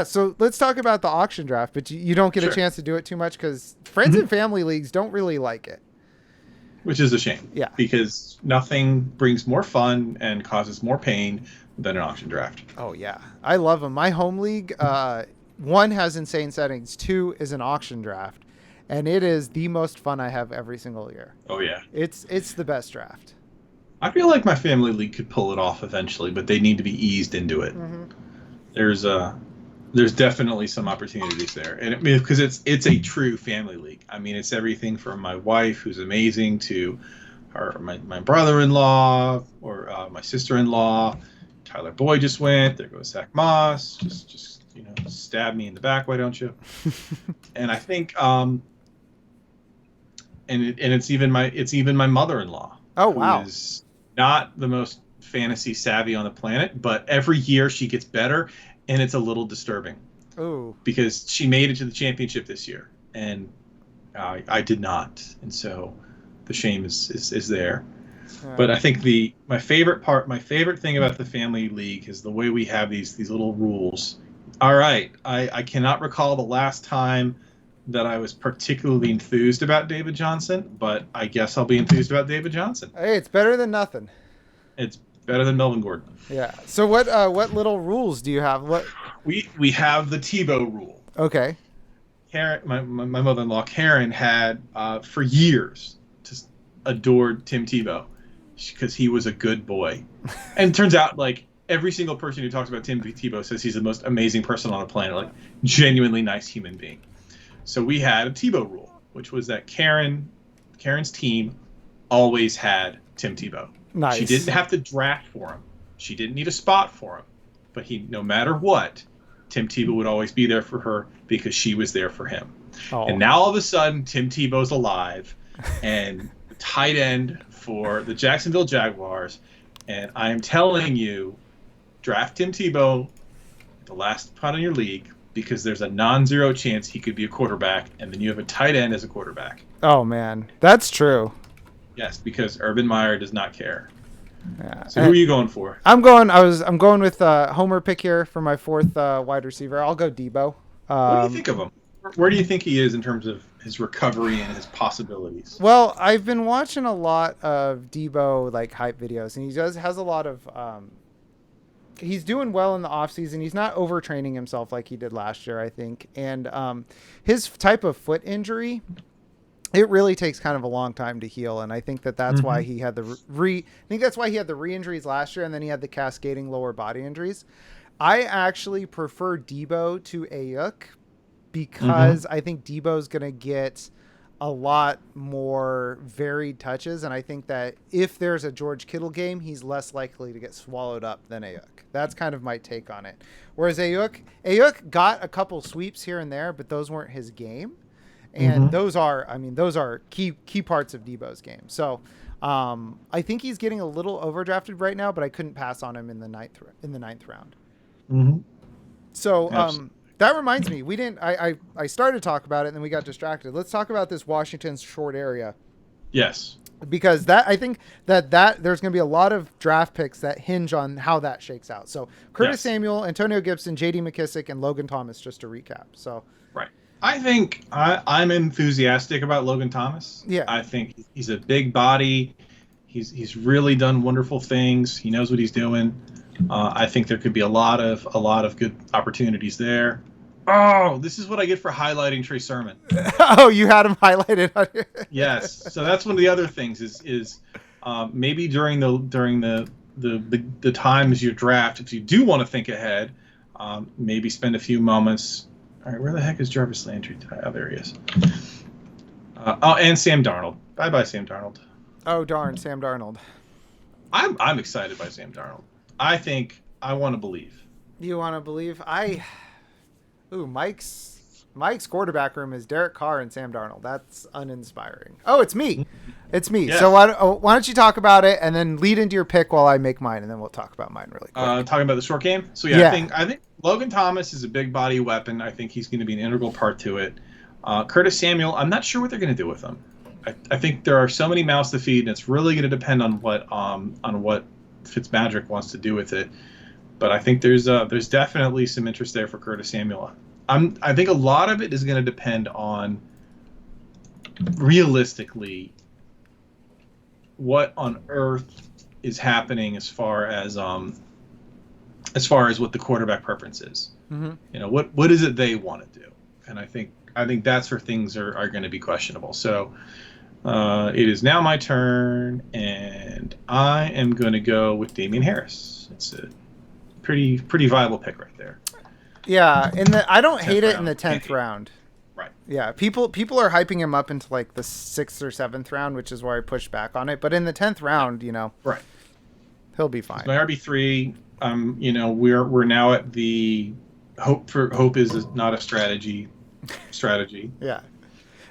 so let's talk about the auction draft, but you don't get a chance to do it too much because friends and family leagues don't really like it. Which is a shame. Yeah. Because nothing brings more fun and causes more pain than an auction draft. Oh, yeah. I love them. My home league, 1 has insane settings. 2 is an auction draft. And it is the most fun I have every single year. Oh, yeah. It's the best draft. I feel like my family league could pull it off eventually, but they need to be eased into it. There's definitely some opportunities there, and because it's a true family league. I mean, it's everything from my wife, who's amazing, to my brother-in-law or my sister-in-law. Tyler Boyd just went. There goes Zach Moss. Just stab me in the back, why don't you? And I think it's even my mother-in-law. Oh, wow. Who is not the most fantasy savvy on the planet, but every year she gets better. And it's a little disturbing. Oh. Because she made it to the championship this year, and I did not, and so the shame is there. But I think my favorite thing about the family league is the way we have these little rules. All right, I cannot recall the last time that I was particularly enthused about David Johnson, but I guess I'll be enthused about David Johnson. Hey, it's better than nothing. It's better than Melvin Gordon. Yeah. So what little rules do you have? What we have the Tebow rule. Okay. Karen, my mother-in-law Karen had for years just adored Tim Tebow because he was a good boy, and it turns out like every single person who talks about Tim Tebow says he's the most amazing person on the planet, like genuinely nice human being. So we had a Tebow rule, which was that Karen's team always had Tim Tebow. Nice. She didn't have to draft for him. She didn't need a spot for him. But no matter what, Tim Tebow would always be there for her because she was there for him. Oh. And now all of a sudden, Tim Tebow's alive and tight end for the Jacksonville Jaguars. And I am telling you, draft Tim Tebow the last spot in your league because there's a non-zero chance he could be a quarterback, and then you have a tight end as a quarterback. Oh, man. That's true. Yes, because Urban Meyer does not care. Yeah. So who are you going for? I'm going with Homer pick here for my 4th wide receiver. I'll go Debo. What do you think of him? Where do you think he is in terms of his recovery and his possibilities? Well, I've been watching a lot of Debo like hype videos, and he has a lot of he's doing well in the offseason. He's not overtraining himself like he did last year, I think. And his type of foot injury, it really takes kind of a long time to heal, and I think that's why he had the re-injuries last year, and then he had the cascading lower body injuries. I actually prefer Debo to Ayuk because I think Debo's going to get a lot more varied touches, and I think that if there's a George Kittle game, he's less likely to get swallowed up than Ayuk. That's kind of my take on it. Whereas Ayuk got a couple sweeps here and there, but those weren't his game. And those are key parts of Debo's game. So I think he's getting a little overdrafted right now, but I couldn't pass on him in the ninth round. So that reminds me, I started to talk about it and then we got distracted. Let's talk about this Washington's short area. Yes. Because I think that there's going to be a lot of draft picks that hinge on how that shakes out. So Curtis Samuel, Antonio Gibson, J.D. McKissick, and Logan Thomas, just to recap. So right. I think I'm enthusiastic about Logan Thomas. Yeah. I think he's a big body. He's really done wonderful things. He knows what he's doing. I think there could be a lot of good opportunities there. Oh, this is what I get for highlighting Trey Sermon. Oh, you had him highlighted on here. Yes. So that's one of the other things is maybe during the times you draft, if you do want to think ahead, maybe spend a few moments All right, where the heck is Jarvis Landry? Oh, there he is. And Sam Darnold. Bye, Sam Darnold. Oh darn, Sam Darnold. I'm excited by Sam Darnold. I want to believe. You want to believe? Mike's quarterback room is Derek Carr and Sam Darnold. That's uninspiring. Oh, it's me. It's me. Yeah. So why don't you talk about it and then lead into your pick while I make mine, and then we'll talk about mine really quick. Talking about the short game. So yeah, I think Logan Thomas is a big body weapon. I think he's going to be an integral part to it. Curtis Samuel, I'm not sure what they're going to do with him. I think there are so many mouths to feed, and it's really going to depend on what Fitzmagic wants to do with it. But I think there's definitely some interest there for Curtis Samuel. I think a lot of it is going to depend on, realistically, what on earth is happening as far as what the quarterback preference is. Mm-hmm. What is it they want to do? And I think that's where things are going to be questionable. So it is now my turn, and I am going to go with Damian Harris. It's a pretty viable pick right there. Yeah, I don't hate it in the 10th round. Right. Yeah, people are hyping him up into like the 6th or 7th round, which is why I pushed back on it. But in the 10th round, right, he'll be fine. It's my RB3. We're now at the hope is not a strategy. Yeah.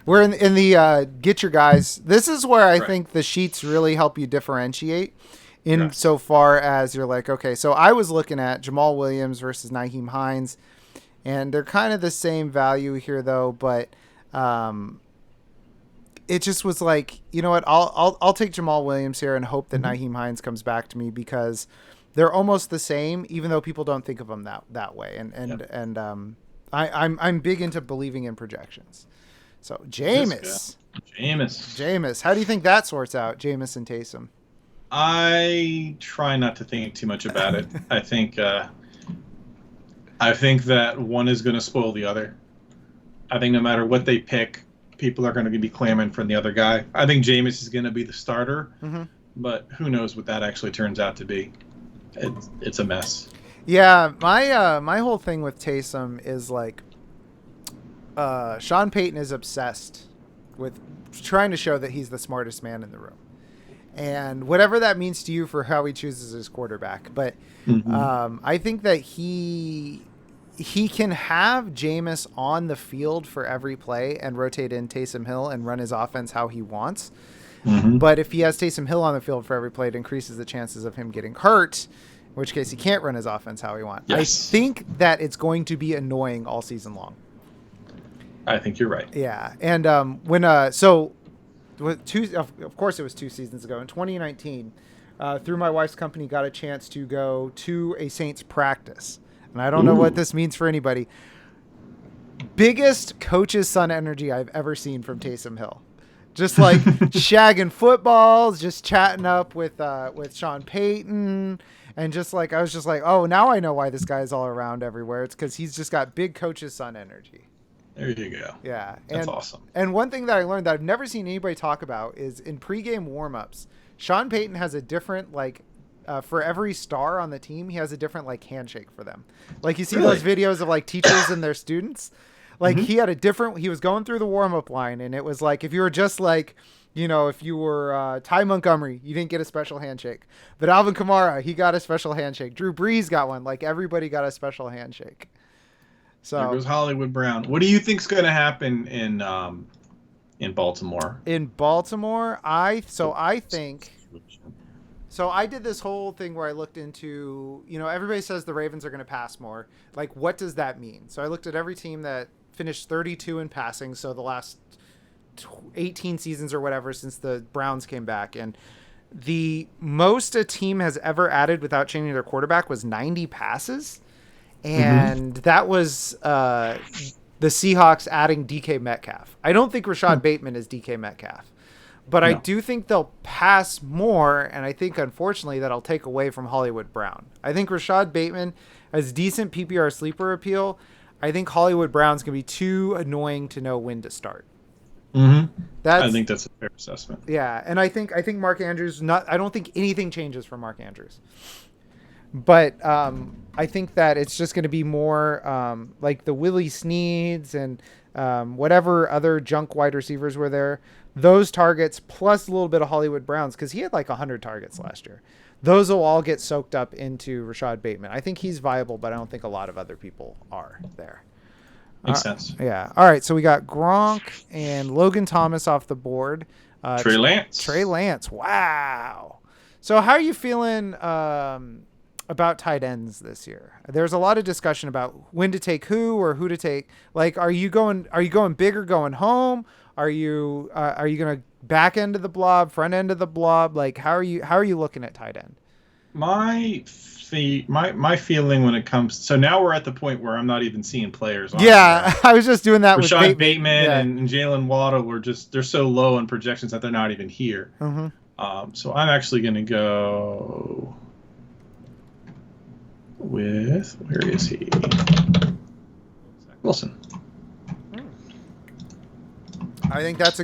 We're in the get your guys. This is where I think the sheets really help you differentiate so far as you're like, okay, so I was looking at Jamal Williams versus Nyheim Hines, and they're kind of the same value here though, but it just was like, you know what, I'll take Jamal Williams here and hope that Nyheim Hines comes back to me, because they're almost the same, even though people don't think of them that way. I'm big into believing in projections. So Jameis, how do you think that sorts out, Jameis and Taysom? I try not to think too much about it. I think that one is going to spoil the other. I think no matter what they pick, people are going to be clamoring for the other guy. I think Jameis is going to be the starter, but who knows what that actually turns out to be. It's a mess. Yeah, my whole thing with Taysom is like, Sean Payton is obsessed with trying to show that he's the smartest man in the room, and whatever that means to you for how he chooses his quarterback. But I think that he can have Jameis on the field for every play and rotate in Taysom Hill and run his offense how he wants. But if he has Taysom Hill on the field for every play, it increases the chances of him getting hurt, in which case he can't run his offense how he wants. Yes. I think that it's going to be annoying all season long. I think you're right. Yeah. And of course it was 2 seasons ago, in 2019, through my wife's company, got a chance to go to a Saints practice. And I don't know what this means for anybody. Biggest coach's son energy I've ever seen from Taysom Hill. Just like shagging footballs, just chatting up with Sean Payton. And just like, I was just like, oh, now I know why this guy's all around everywhere. It's because he's just got big coach's son energy. There you go. Yeah. That's awesome. And one thing that I learned that I've never seen anybody talk about is in pregame warmups, Sean Payton has a different, like, for every star on the team, he has a different, like, handshake for them. Like, you see those videos of, like, teachers and their students? Like, he was going through the warm-up line, and it was like, if you were just like, if you were Ty Montgomery, you didn't get a special handshake. But Alvin Kamara, he got a special handshake. Drew Brees got one. Like, everybody got a special handshake. So there goes Hollywood Brown. What do you think's going to happen in Baltimore? In Baltimore, I did this whole thing where I looked into, everybody says the Ravens are going to pass more. Like, what does that mean? So I looked at every team that finished 32 in passing, so the last 18 seasons or whatever since the Browns came back, and the most a team has ever added without changing their quarterback was 90 passes. And that was the Seahawks adding DK Metcalf. I don't think Rashad Bateman is DK Metcalf, but I do think they'll pass more, and I think, unfortunately, that'll take away from Hollywood Brown. I think Rashad Bateman has decent PPR sleeper appeal. I think Hollywood Brown's going to be too annoying to know when to start. I think that's a fair assessment. Yeah, and I think Mark Andrews, I don't think anything changes for Mark Andrews. But I think that it's just going to be more like the Willie Sneeds and whatever other junk wide receivers were there. Those targets plus a little bit of Hollywood Browns, because he had like 100 targets last year. Those will all get soaked up into Rashad Bateman. I think he's viable, but I don't think a lot of other people are there. Makes sense. Yeah. All right. So we got Gronk and Logan Thomas off the board. Trey Lance. Trey Lance. Wow. So how are you feeling about tight ends this year? There's a lot of discussion about when to take who or who to take. Like, are you going big or going home? Are you going to back end of the blob, front end of the blob? Like, how are you looking at tight end? My feeling when it comes, so now we're at the point where I'm not even seeing players. Yeah, I was just doing that with Rashad Bateman and Jalen Waddle. They're so low on projections that they're not even here. Mm-hmm. So I'm actually going to go with, where is he? Zach Wilson. I think that's a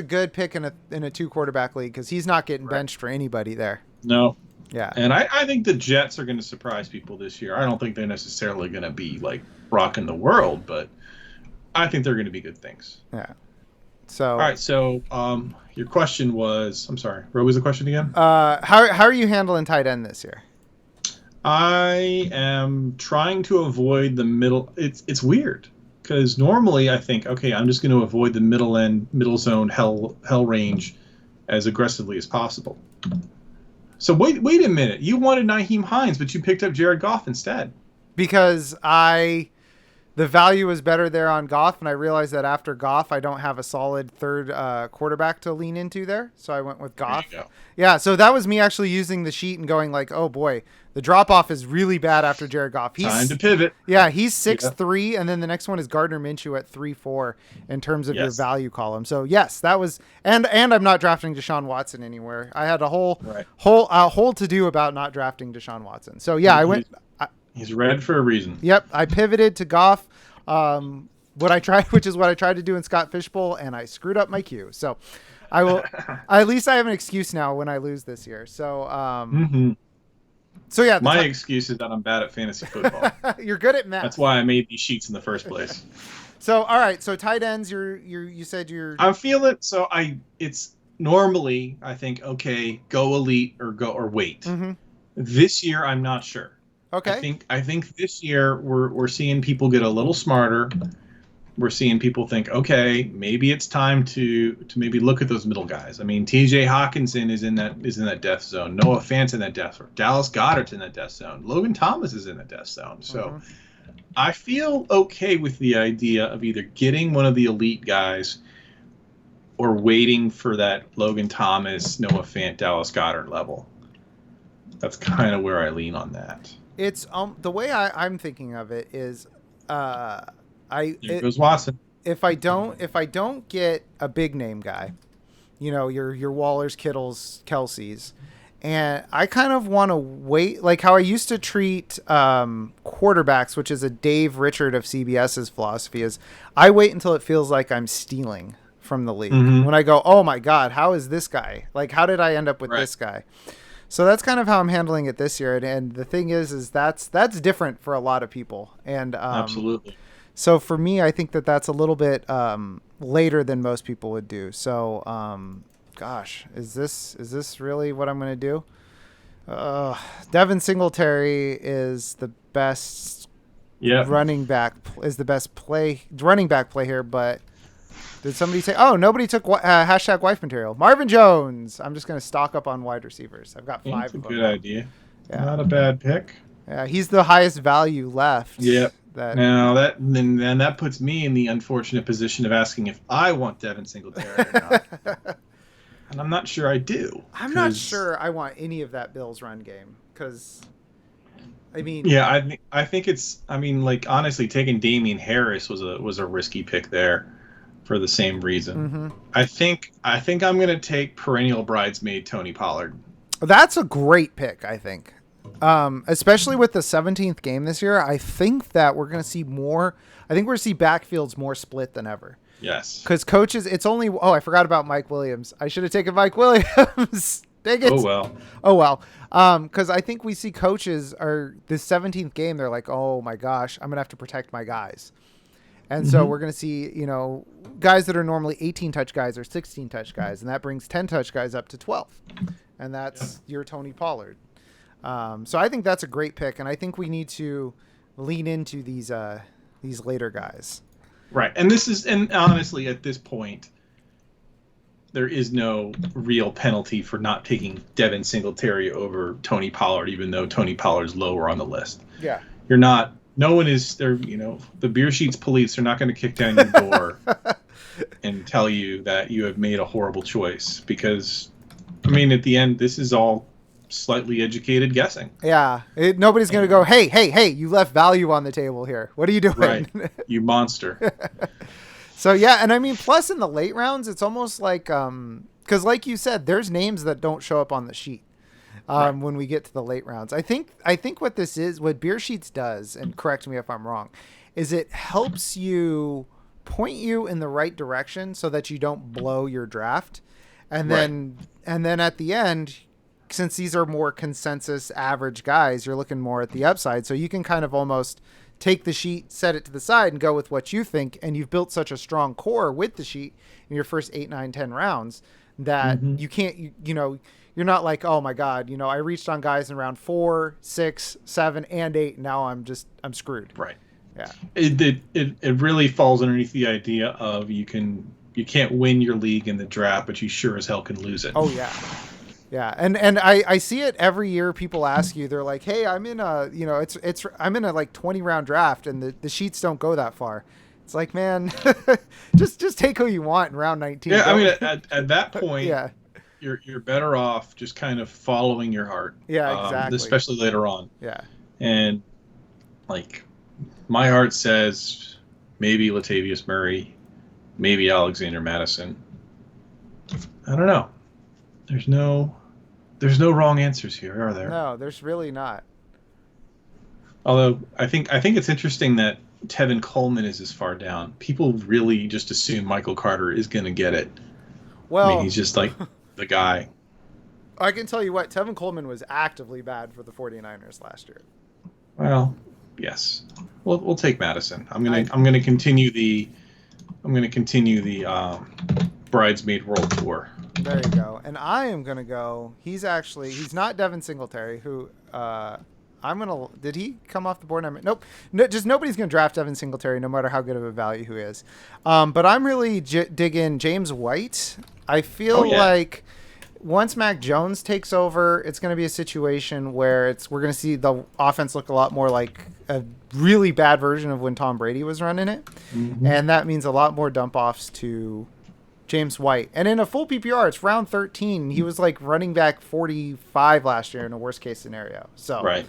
good pick in a 2-quarterback league, because he's not getting benched for anybody there. No. Yeah. And I think the Jets are going to surprise people this year. I don't think they're necessarily going to be like rocking the world, but I think they're going to be good things. Yeah. So. All right. So your question was, I'm sorry, what was the question again? How are you handling tight end this year? I am trying to avoid the middle. It's weird, because normally I think, okay, I'm just going to avoid the middle zone hell range as aggressively as possible. So wait a minute. You wanted Nyheim Hines, but you picked up Jared Goff instead. Because the value was better there on Goff, and I realized that after Goff, I don't have a solid third quarterback to lean into there. So I went with Goff. There you go. Yeah, so that was me actually using the sheet and going like, oh boy, the drop-off is really bad after Jared Goff. Time to pivot. Yeah, he's 6'3", and then the next one is Gardner Minshew at 3'4" in terms of your value column. So yes, that was, and I'm not drafting Deshaun Watson anywhere. I had a whole to do about not drafting Deshaun Watson. So yeah, I went. He's red for a reason. Yep, I pivoted to Goff. Which is what I tried to do in Scott Fishbowl, and I screwed up my cue. So I will. At least I have an excuse now when I lose this year. So So yeah, my excuse is that I'm bad at fantasy football. You're good at math. That's why I made these sheets in the first place. So all right, so tight ends, you said you're. I'm feeling so it's normally I think, okay, go elite or wait. Mm-hmm. This year I'm not sure. Okay. I think this year we're seeing people get a little smarter. We're seeing people think, okay, maybe it's time to maybe look at those middle guys. I mean, T.J. Hawkinson is in that death zone. Noah Fant's in that death zone. Dallas Goedert's in that death zone. Logan Thomas is in that death zone. So I feel okay with the idea of either getting one of the elite guys or waiting for that Logan Thomas, Noah Fant, Dallas Goedert level. That's kind of where I lean on that. It's the way I'm thinking of it is Here goes Watson. If I don't get a big name guy, your Wallers, Kittles, Kelseys, and I kind of want to wait, like how I used to treat quarterbacks, which is a Dave Richard of CBS's philosophy, is I wait until it feels like I'm stealing from the league. Mm-hmm. When I go, oh my God, how is this guy? Like, how did I end up with this guy? So that's kind of how I'm handling it this year. And the thing is that's different for a lot of people. And absolutely. So for me, I think that's a little bit later than most people would do. So, gosh, is this really what I'm going to do? Devin Singletary is the best running back play here, but did somebody say, oh, nobody took hashtag wife material. Marvin Jones. I'm just going to stock up on wide receivers. I've got 5 That's a of them. good idea. Yeah. Not a bad pick. Yeah, he's the highest value left. Yep. Now that puts me in the unfortunate position of asking if I want Devin Singletary or not. And I'm not sure I do. I'm not sure I want any of that Bills run game because, I mean. Yeah, I think it's. I mean, like honestly, taking Damian Harris was a risky pick there, for the same reason. Mm-hmm. I think I'm gonna take perennial bridesmaid Tony Pollard. That's a great pick. I think. Especially with the 17th game this year, I think that we're going to see more. I think we're going to see backfields more split than ever. Yes. Because coaches, it's only. Oh, I forgot about Mike Williams. I should have taken Mike Williams. Dang Oh it. well. Oh well. Because I think we see coaches are the 17th game. They're like, oh my gosh, I'm gonna have to protect my guys. And so Hmm. we're going to see, guys that are normally 18 touch guys or 16 touch guys, and that brings 10 touch guys up to 12. And Yeah. that's your Tony Pollard. So I think that's a great pick, and I think we need to lean into these later guys. Right. And honestly, at this point, there is no real penalty for not taking Devin Singletary over Tony Pollard, even though Tony Pollard's lower on the list. Yeah. You're not. No one is there. The Beersheets police are not going to kick down your door and tell you that you have made a horrible choice because, I mean, at the end, this is all slightly educated guessing. Yeah. Nobody's going to go, hey, you left value on the table here. What are you doing? Right. You monster. So, yeah. And I mean, plus in the late rounds, it's almost like, because like you said, there's names that don't show up on the sheet. Right. When we get to the late rounds, I think what this is, what Beersheets does, and correct me if I'm wrong, is it helps you point you in the right direction so that you don't blow your draft, and then at the end, since these are more consensus average guys, you're looking more at the upside, so you can kind of almost take the sheet, set it to the side, and go with what you think, and you've built such a strong core with the sheet in your first 8, 9, 10 rounds that you can't, you're not like, oh my God, I reached on guys in round 4, 6, 7, and 8. And now I'm screwed. Right. Yeah. It really falls underneath the idea of you can't win your league in the draft, but you sure as hell can lose it. Oh yeah. Yeah. And I see it every year. People ask you, they're like, hey, I'm in I'm in a like 20 round draft and the sheets don't go that far. It's like, man, just take who you want in round 19. Yeah. I mean, at that point, yeah. You're better off just kind of following your heart. Yeah, exactly. Especially later on. Yeah. And like my heart says maybe Latavius Murray, maybe Alexander Madison. I don't know. There's no wrong answers here, are there? No, there's really not. Although I think it's interesting that Tevin Coleman is as far down. People really just assume Michael Carter is going to get it. Well, I mean, he's just like the guy. I can tell you what, Tevin Coleman was actively bad for the 49ers last year. Well, yes. We'll take Madison. I'm gonna continue the Bridesmaid World Tour. There you go. And I am gonna go. He's not Devin Singletary, who did he come off the board? Nope. No, just nobody's gonna draft Devin Singletary, no matter how good of a value he is. But I'm really digging James White. I feel like once Mac Jones takes over, it's going to be a situation where we're going to see the offense look a lot more like a really bad version of when Tom Brady was running it. Mm-hmm. And that means a lot more dump offs to James White. And in a full PPR, it's round 13. He was like running back 45 last year in a worst case scenario. So, right.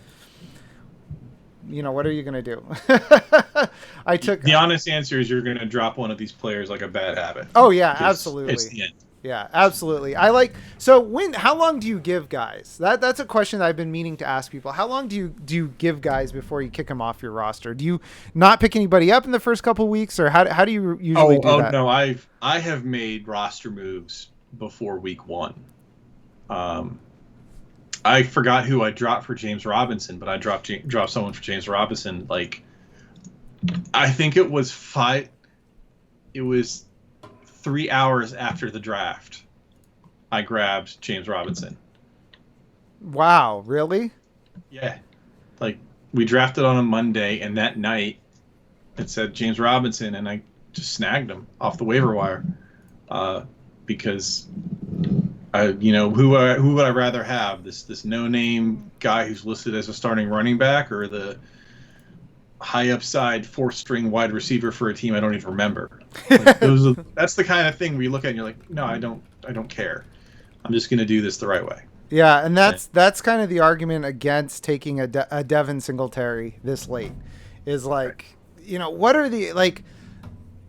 What are you going to do? The honest answer is you're going to drop one of these players like a bad habit. Oh yeah, absolutely. It's the end. Yeah, absolutely. How long do you give guys? That's a question that I've been meaning to ask people. How long do you give guys before you kick them off your roster? Do you not pick anybody up in the first couple of weeks, or how do you usually do that? Oh no, I have made roster moves before week 1. I forgot who I dropped for James Robinson, but I dropped someone for James Robinson. Like, I think it was 3 hours after the draft, I grabbed James Robinson. Wow, really? Yeah. Like, we drafted on a Monday, and that night it said James Robinson, and I just snagged him off the waiver wire. Because who would I rather have? This no-name guy who's listed as a starting running back, or the high upside 4th-string wide receiver for a team I don't even remember? Like, that's the kind of thing where you look at and you're like, no, I don't care. I'm just going to do this the right way. Yeah, and that's kind of the argument against taking a Devin Singletary this late. Is like, what are the like?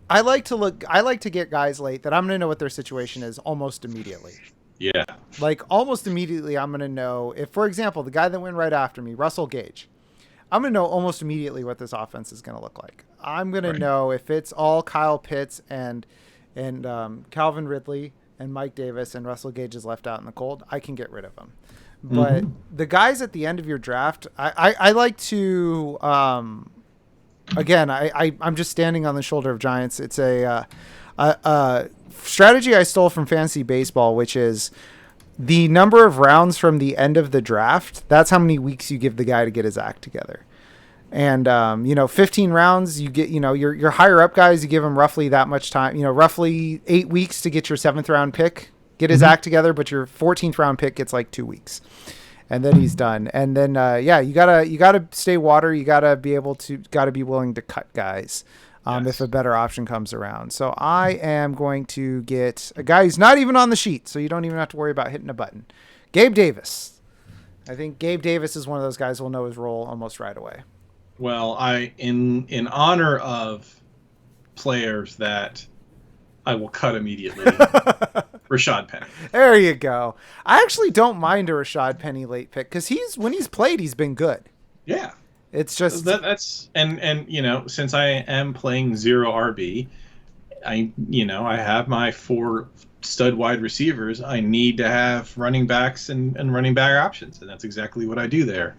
I like to get guys late that I'm going to know what their situation is almost immediately. Yeah. Like almost immediately, I'm going to know if, for example, the guy that went right after me, Russell Gage. I'm going to know almost immediately what this offense is going to look like. I'm going to know if it's all Kyle Pitts and Calvin Ridley and Mike Davis and Russell Gage is left out in the cold, I can get rid of them. But the guys at the end of your draft, I like to, again, I'm just standing on the shoulder of giants. It's a strategy I stole from fantasy baseball, which is the number of rounds from the end of the draft. That's how many weeks you give the guy to get his act together. And, 15 rounds, you get, your higher up guys, you give them roughly that much time, roughly 8 weeks to get your 7th round pick, get his act together. But your 14th round pick gets like 2 weeks, and then he's done. And then, you gotta stay water. You gotta be willing to cut guys. If a better option comes around. So I am going to get a guy who's not even on the sheet, so you don't even have to worry about hitting a button. Gabe Davis. I think Gabe Davis is one of those guys who will know his role almost right away. Well, in honor of players that I will cut immediately, Rashad Penny. There you go. I actually don't mind a Rashad Penny late pick because when he's played, he's been good. Yeah. It's just that's and since I am playing 0 RB, I have my 4 stud wide receivers. I need to have running backs and running back options, and that's exactly what I do there.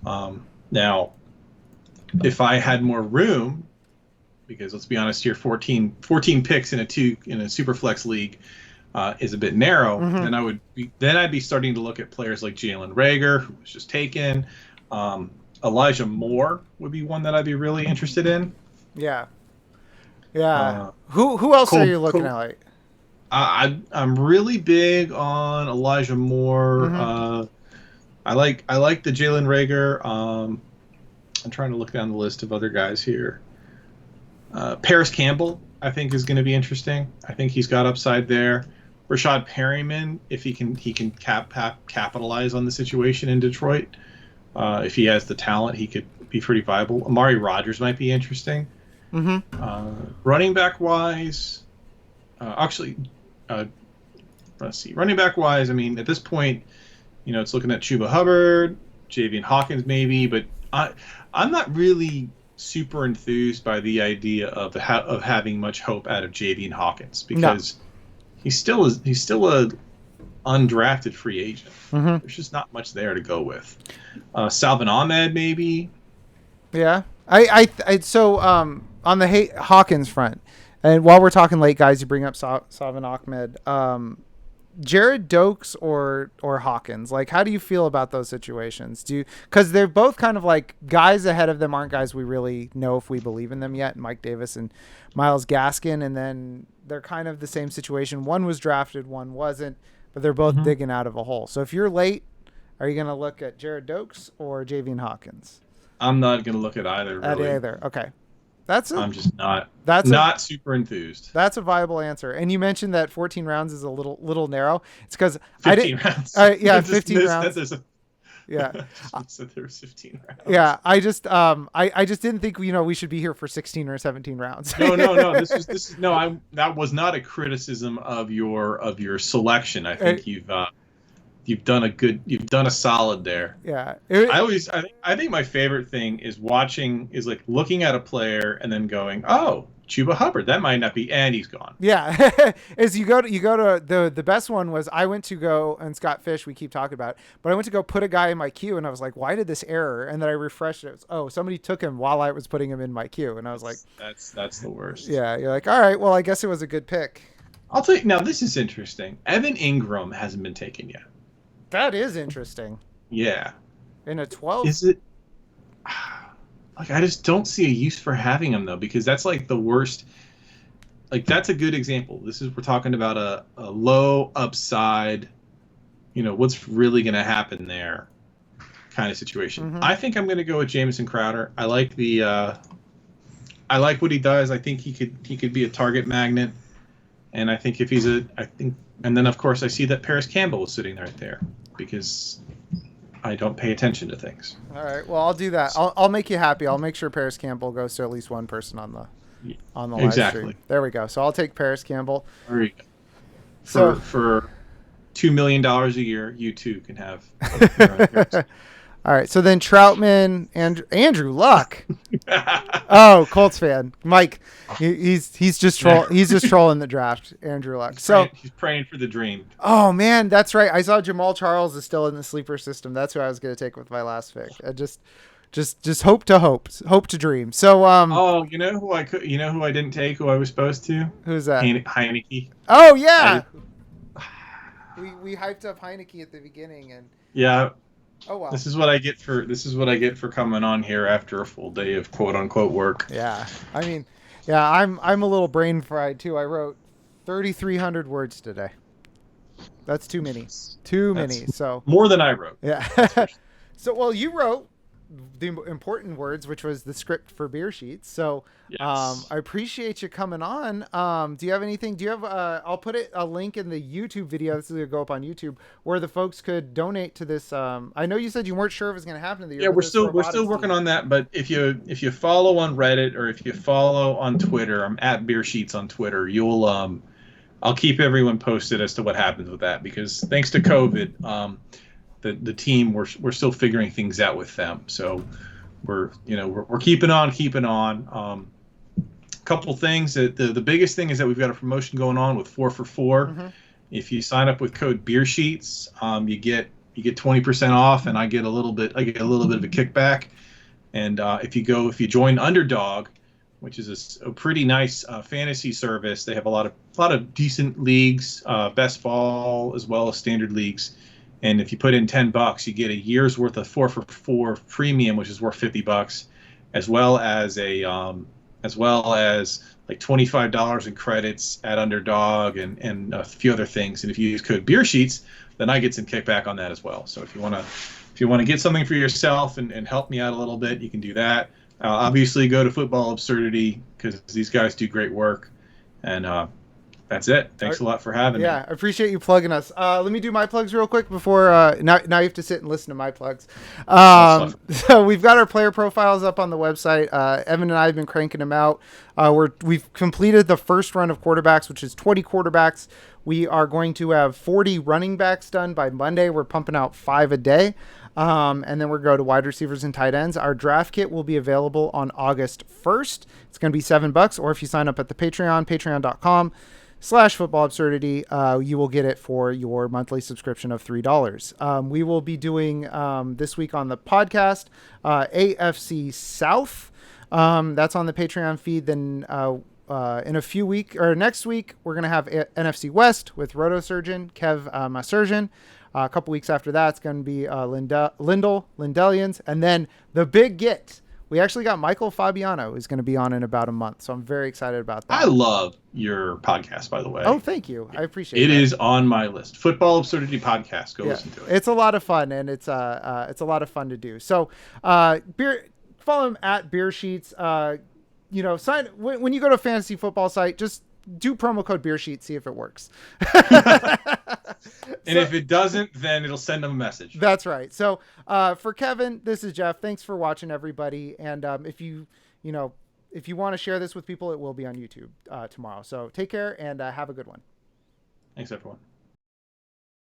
Now, if I had more room, because let's be honest here, 14 picks in a Superflex league is a bit narrow, then I'd be starting to look at players like Jalen Reagor, who was just taken. Elijah Moore would be one that I'd be really interested in. Yeah. Who else are you looking at? Like, I'm really big on Elijah Moore. I like the Jalen Reagor. I'm trying to look down the list of other guys here. Paris Campbell, I think, is going to be interesting. I think he's got upside there. Rashad Perryman, if he can capitalize on the situation in Detroit. If he has the talent, he could be pretty viable. Amari Rodgers might be interesting. Running back wise, let's see. Running back wise, I mean, at this point, it's looking at Chuba Hubbard, Javian Hawkins maybe, but I'm not really super enthused by the idea of having much hope out of Javian Hawkins because he's still a undrafted free agent. There's just not much there to go with. Salvin Ahmed maybe. Yeah, so on the Hawkins front, and while we're talking late guys, you bring up Salvin Ahmed, Jared Dokes or Hawkins. Like, how do you feel about those situations? Because they're both kind of like guys ahead of them aren't guys we really know if we believe in them yet. Mike Davis and Myles Gaskin, and then they're kind of the same situation. One was drafted, one wasn't. But they're both digging out of a hole. So if you're late, are you going to look at Jared Dokes or Javian Hawkins? I'm not going to look at either. Really. At either. Okay. I'm just not super enthused. That's a viable answer. And you mentioned that 14 rounds is a little narrow. It's because 15 rounds. 15 rounds. Yeah. Said there was 15 rounds. Yeah, I just didn't think we should be here for 16 or 17 rounds. No. That was not a criticism of your selection. I think you've done a solid there. Yeah. I think my favorite thing is looking at a player and then going, oh, Chuba Hubbard, that might not be, and he's gone. Yeah. As you go to the best one was I went to go, and Scott Fish, we keep talking about, but I went to go put a guy in my queue and I was like, why did this error? And then I refreshed it. Somebody took him while I was putting him in my queue. And I was like, that's the worst. Yeah. You're like, all right, well, I guess it was a good pick. I'll tell you now, this is interesting. Evan Ingram hasn't been taken yet. That is interesting. Yeah. In a 12? Is it? Like, I just don't see a use for having him, though, because that's like the worst. Like, that's a good example. We're talking about a low upside, what's really going to happen there kind of situation. I think I'm going to go with Jamison Crowder. I like I like what he does. I think he could be a target magnet. And I think and then of course I see that Paris Campbell is sitting right there because I don't pay attention to things. All right. Well, I'll do that. I'll make you happy. I'll make sure Paris Campbell goes to at least one person on the live stream. There we go. So I'll take Paris Campbell. There you go. For $2 million a year, you too can have. All right. So then Troutman and Andrew Luck. Oh, Colts fan. Mike, he's just trolling the draft, Andrew Luck. He's praying for the dream. Oh man, that's right. I saw Jamal Charles is still in the sleeper system. That's who I was going to take with my last pick. I just hope to dream. So oh, you know who I didn't take, who I was supposed to? Who's that? Heineke. Oh yeah. We hyped up Heineke at the beginning and yeah. Oh wow. This is what I get for coming on here after a full day of quote unquote work. Yeah. I mean, yeah, I'm a little brain fried too. I wrote 3,300 words today. That's too many. So more than I wrote. Yeah. So well, you wrote the important words, which was the script for Beersheets. So yes. I appreciate you coming on. Do you have anything? Do you have? I'll put a link in the YouTube video. This is gonna go up on YouTube where the folks could donate to this. I know you said you weren't sure if it was gonna happen in the year. Yeah, we're still working on that. But if you follow on Reddit or if you follow on Twitter, I'm at Beersheets on Twitter. You'll I'll keep everyone posted as to what happens with that because thanks to COVID, the team we're still figuring things out with them. So we're keeping on. Couple things that the biggest thing is that we've got a promotion going on with 4 for 4. Mm-hmm. If you sign up with code Beersheets, you get 20% off, and I get a little bit of a kickback. And if you join Underdog, which is a pretty nice fantasy service, they have a lot of decent leagues, best ball as well as standard leagues. And if you put in $10, you get a year's worth of 4 for 4 premium, which is worth $50, as well as like $25 in credits at Underdog and a few other things. And if you use code Beersheets, then I get some kickback on that as well. So if you want to get something for yourself and help me out a little bit, you can do that. Obviously, go to Football Absurdity because these guys do great work. And that's it. Thanks a lot for having me. Yeah, I appreciate you plugging us. Let me do my plugs real quick before now you have to sit and listen to my plugs. So we've got our player profiles up on the website. Evan and I have been cranking them out. We've completed the first run of quarterbacks, which is 20 quarterbacks. We are going to have 40 running backs done by Monday. We're pumping out 5 a day. And then we're going to wide receivers and tight ends. Our draft kit will be available on August 1st. It's going to be $7, or if you sign up at the patreon.com/football absurdity, you will get it for your monthly subscription of $3. We will be doing this week on the podcast AFC South. That's on the Patreon feed. Then in a few weeks or next week, we're going to have NFC West with Rotosurgeon, Kev Masurgeon. A couple weeks after that, it's going to be Lindellians. And then the big get. We actually got Michael Fabiano, who's going to be on in about a month. So I'm very excited about that. I love your podcast, by the way. Oh, thank you. I appreciate it. It is on my list. Football Absurdity Podcast. Go listen to it. It's a lot of fun, and it's a lot of fun to do. So follow him at Beersheets. Sign when you go to a fantasy football site, just do promo code Beersheets, see if it works. And if it doesn't, then it'll send them a message. That's right. So for Kevin, this is Jeff. Thanks for watching, everybody. And if you want to share this with people, it will be on YouTube tomorrow. So take care and have a good one. Thanks, everyone.